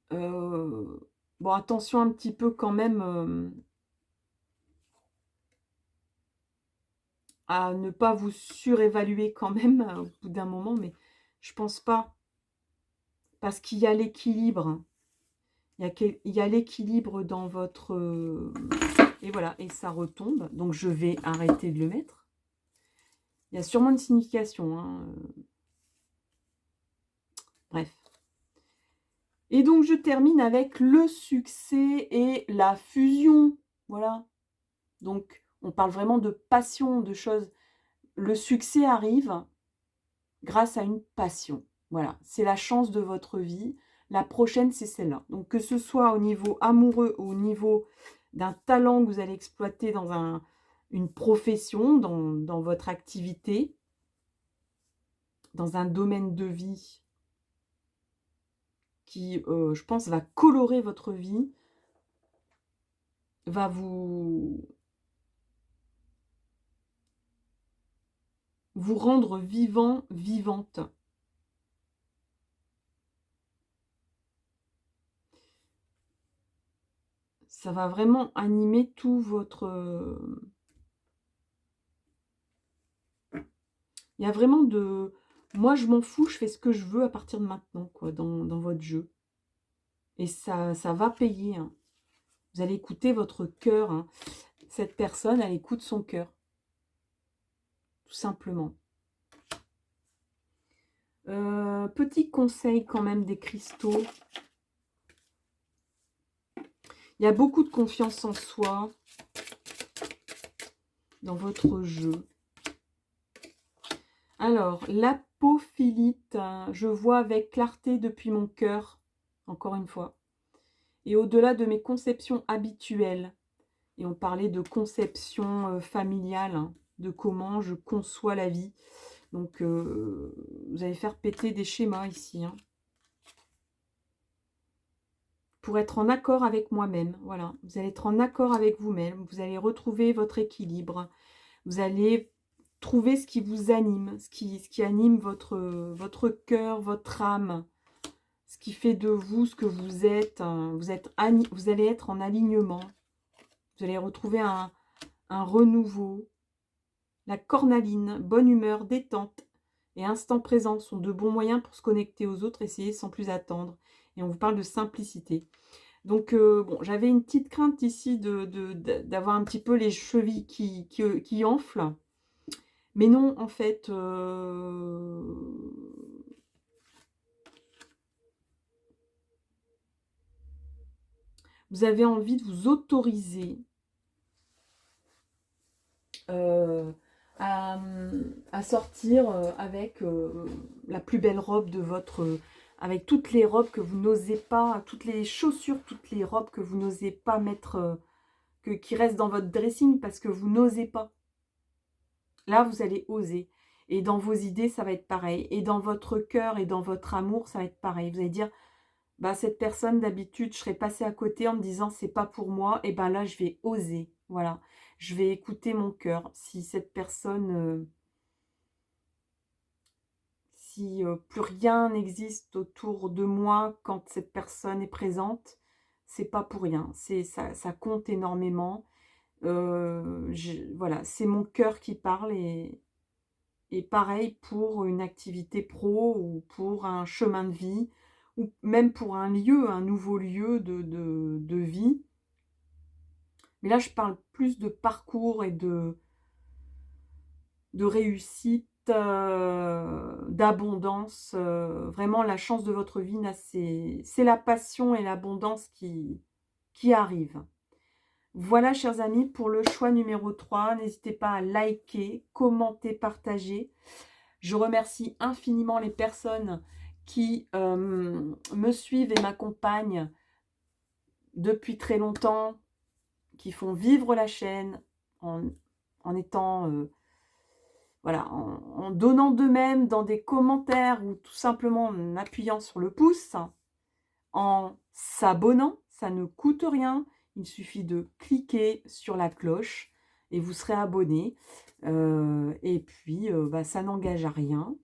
A: bon, attention un petit peu quand même, à ne pas vous surévaluer quand même, au bout d'un moment, mais je pense pas. Parce qu'il y a l'équilibre. Il y a l'équilibre dans votre... et voilà, et ça retombe. Donc, je vais arrêter de le mettre. Il y a sûrement une signification. Hein. Bref. Et donc, je termine avec le succès et la fusion. Voilà. Donc, on parle vraiment de passion, de choses. Le succès arrive grâce à une passion. Voilà, c'est la chance de votre vie. La prochaine, c'est celle-là. Donc, que ce soit au niveau amoureux ou au niveau d'un talent que vous allez exploiter dans une profession, dans votre activité, dans un domaine de vie qui, je pense, va colorer votre vie, va vous rendre vivant, vivante. Ça va vraiment animer tout votre... Il y a vraiment de... Moi, je m'en fous, je fais ce que je veux à partir de maintenant, quoi, dans votre jeu. Et ça va payer. Hein. Vous allez écouter votre cœur. Hein. Cette personne, elle écoute son cœur. Tout simplement. Petit conseil quand même des cristaux. Il y a beaucoup de confiance en soi dans votre jeu. Alors, l'apophilite, hein, je vois avec clarté depuis mon cœur, encore une fois, et au-delà de mes conceptions habituelles. Et on parlait de conception familiale, hein, de comment je conçois la vie. Donc, vous allez faire péter des schémas ici. Hein, pour être en accord avec moi-même. Voilà, vous allez être en accord avec vous-même. Vous allez retrouver votre équilibre. Vous allez trouver ce qui vous anime, ce qui anime votre cœur, votre âme, ce qui fait de vous ce que vous êtes. Vous allez être en alignement. Vous allez retrouver un renouveau. La cornaline, bonne humeur, détente et instant présent sont de bons moyens pour se connecter aux autres, essayer sans plus attendre. Et on vous parle de simplicité. Donc, bon, j'avais une petite crainte ici d'avoir un petit peu les chevilles qui enflent. Mais non, en fait, vous avez envie de vous autoriser à sortir avec la plus belle robe de votre avec toutes les robes que vous n'osez pas, toutes les chaussures, toutes les robes que vous n'osez pas mettre, qui restent dans votre dressing parce que vous n'osez pas. Là, vous allez oser. Et dans vos idées, ça va être pareil. Et dans votre cœur et dans votre amour, ça va être pareil. Vous allez dire, bah, cette personne, d'habitude, je serais passée à côté en me disant, c'est pas pour moi. Et ben là, je vais oser. Voilà. Je vais écouter mon cœur. Si cette personne, si plus rien n'existe autour de moi quand cette personne est présente, c'est pas pour rien. Ça compte énormément. Voilà, c'est mon cœur qui parle et pareil pour une activité pro ou pour un chemin de vie ou même pour un lieu, un nouveau lieu de vie. Mais là, je parle plus de parcours et de réussite, d'abondance. Vraiment, la chance de votre vie, là, c'est la passion et l'abondance qui arrivent. Voilà, chers amis, pour le choix numéro 3. N'hésitez pas à liker, commenter, partager. Je remercie infiniment les personnes qui me suivent et m'accompagnent depuis très longtemps, qui font vivre la chaîne en étant, voilà, en donnant d'eux-mêmes dans des commentaires ou tout simplement en appuyant sur le pouce, en s'abonnant, ça ne coûte rien. Il suffit de cliquer sur la cloche et vous serez abonné. Et puis, bah, ça n'engage à rien.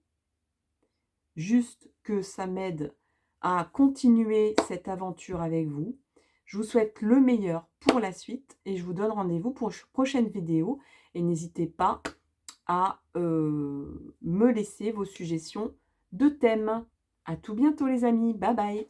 A: Juste que ça m'aide à continuer cette aventure avec vous. Je vous souhaite le meilleur pour la suite et je vous donne rendez-vous pour une prochaine vidéo. Et n'hésitez pas à me laisser vos suggestions de thèmes. À tout bientôt les amis, bye bye.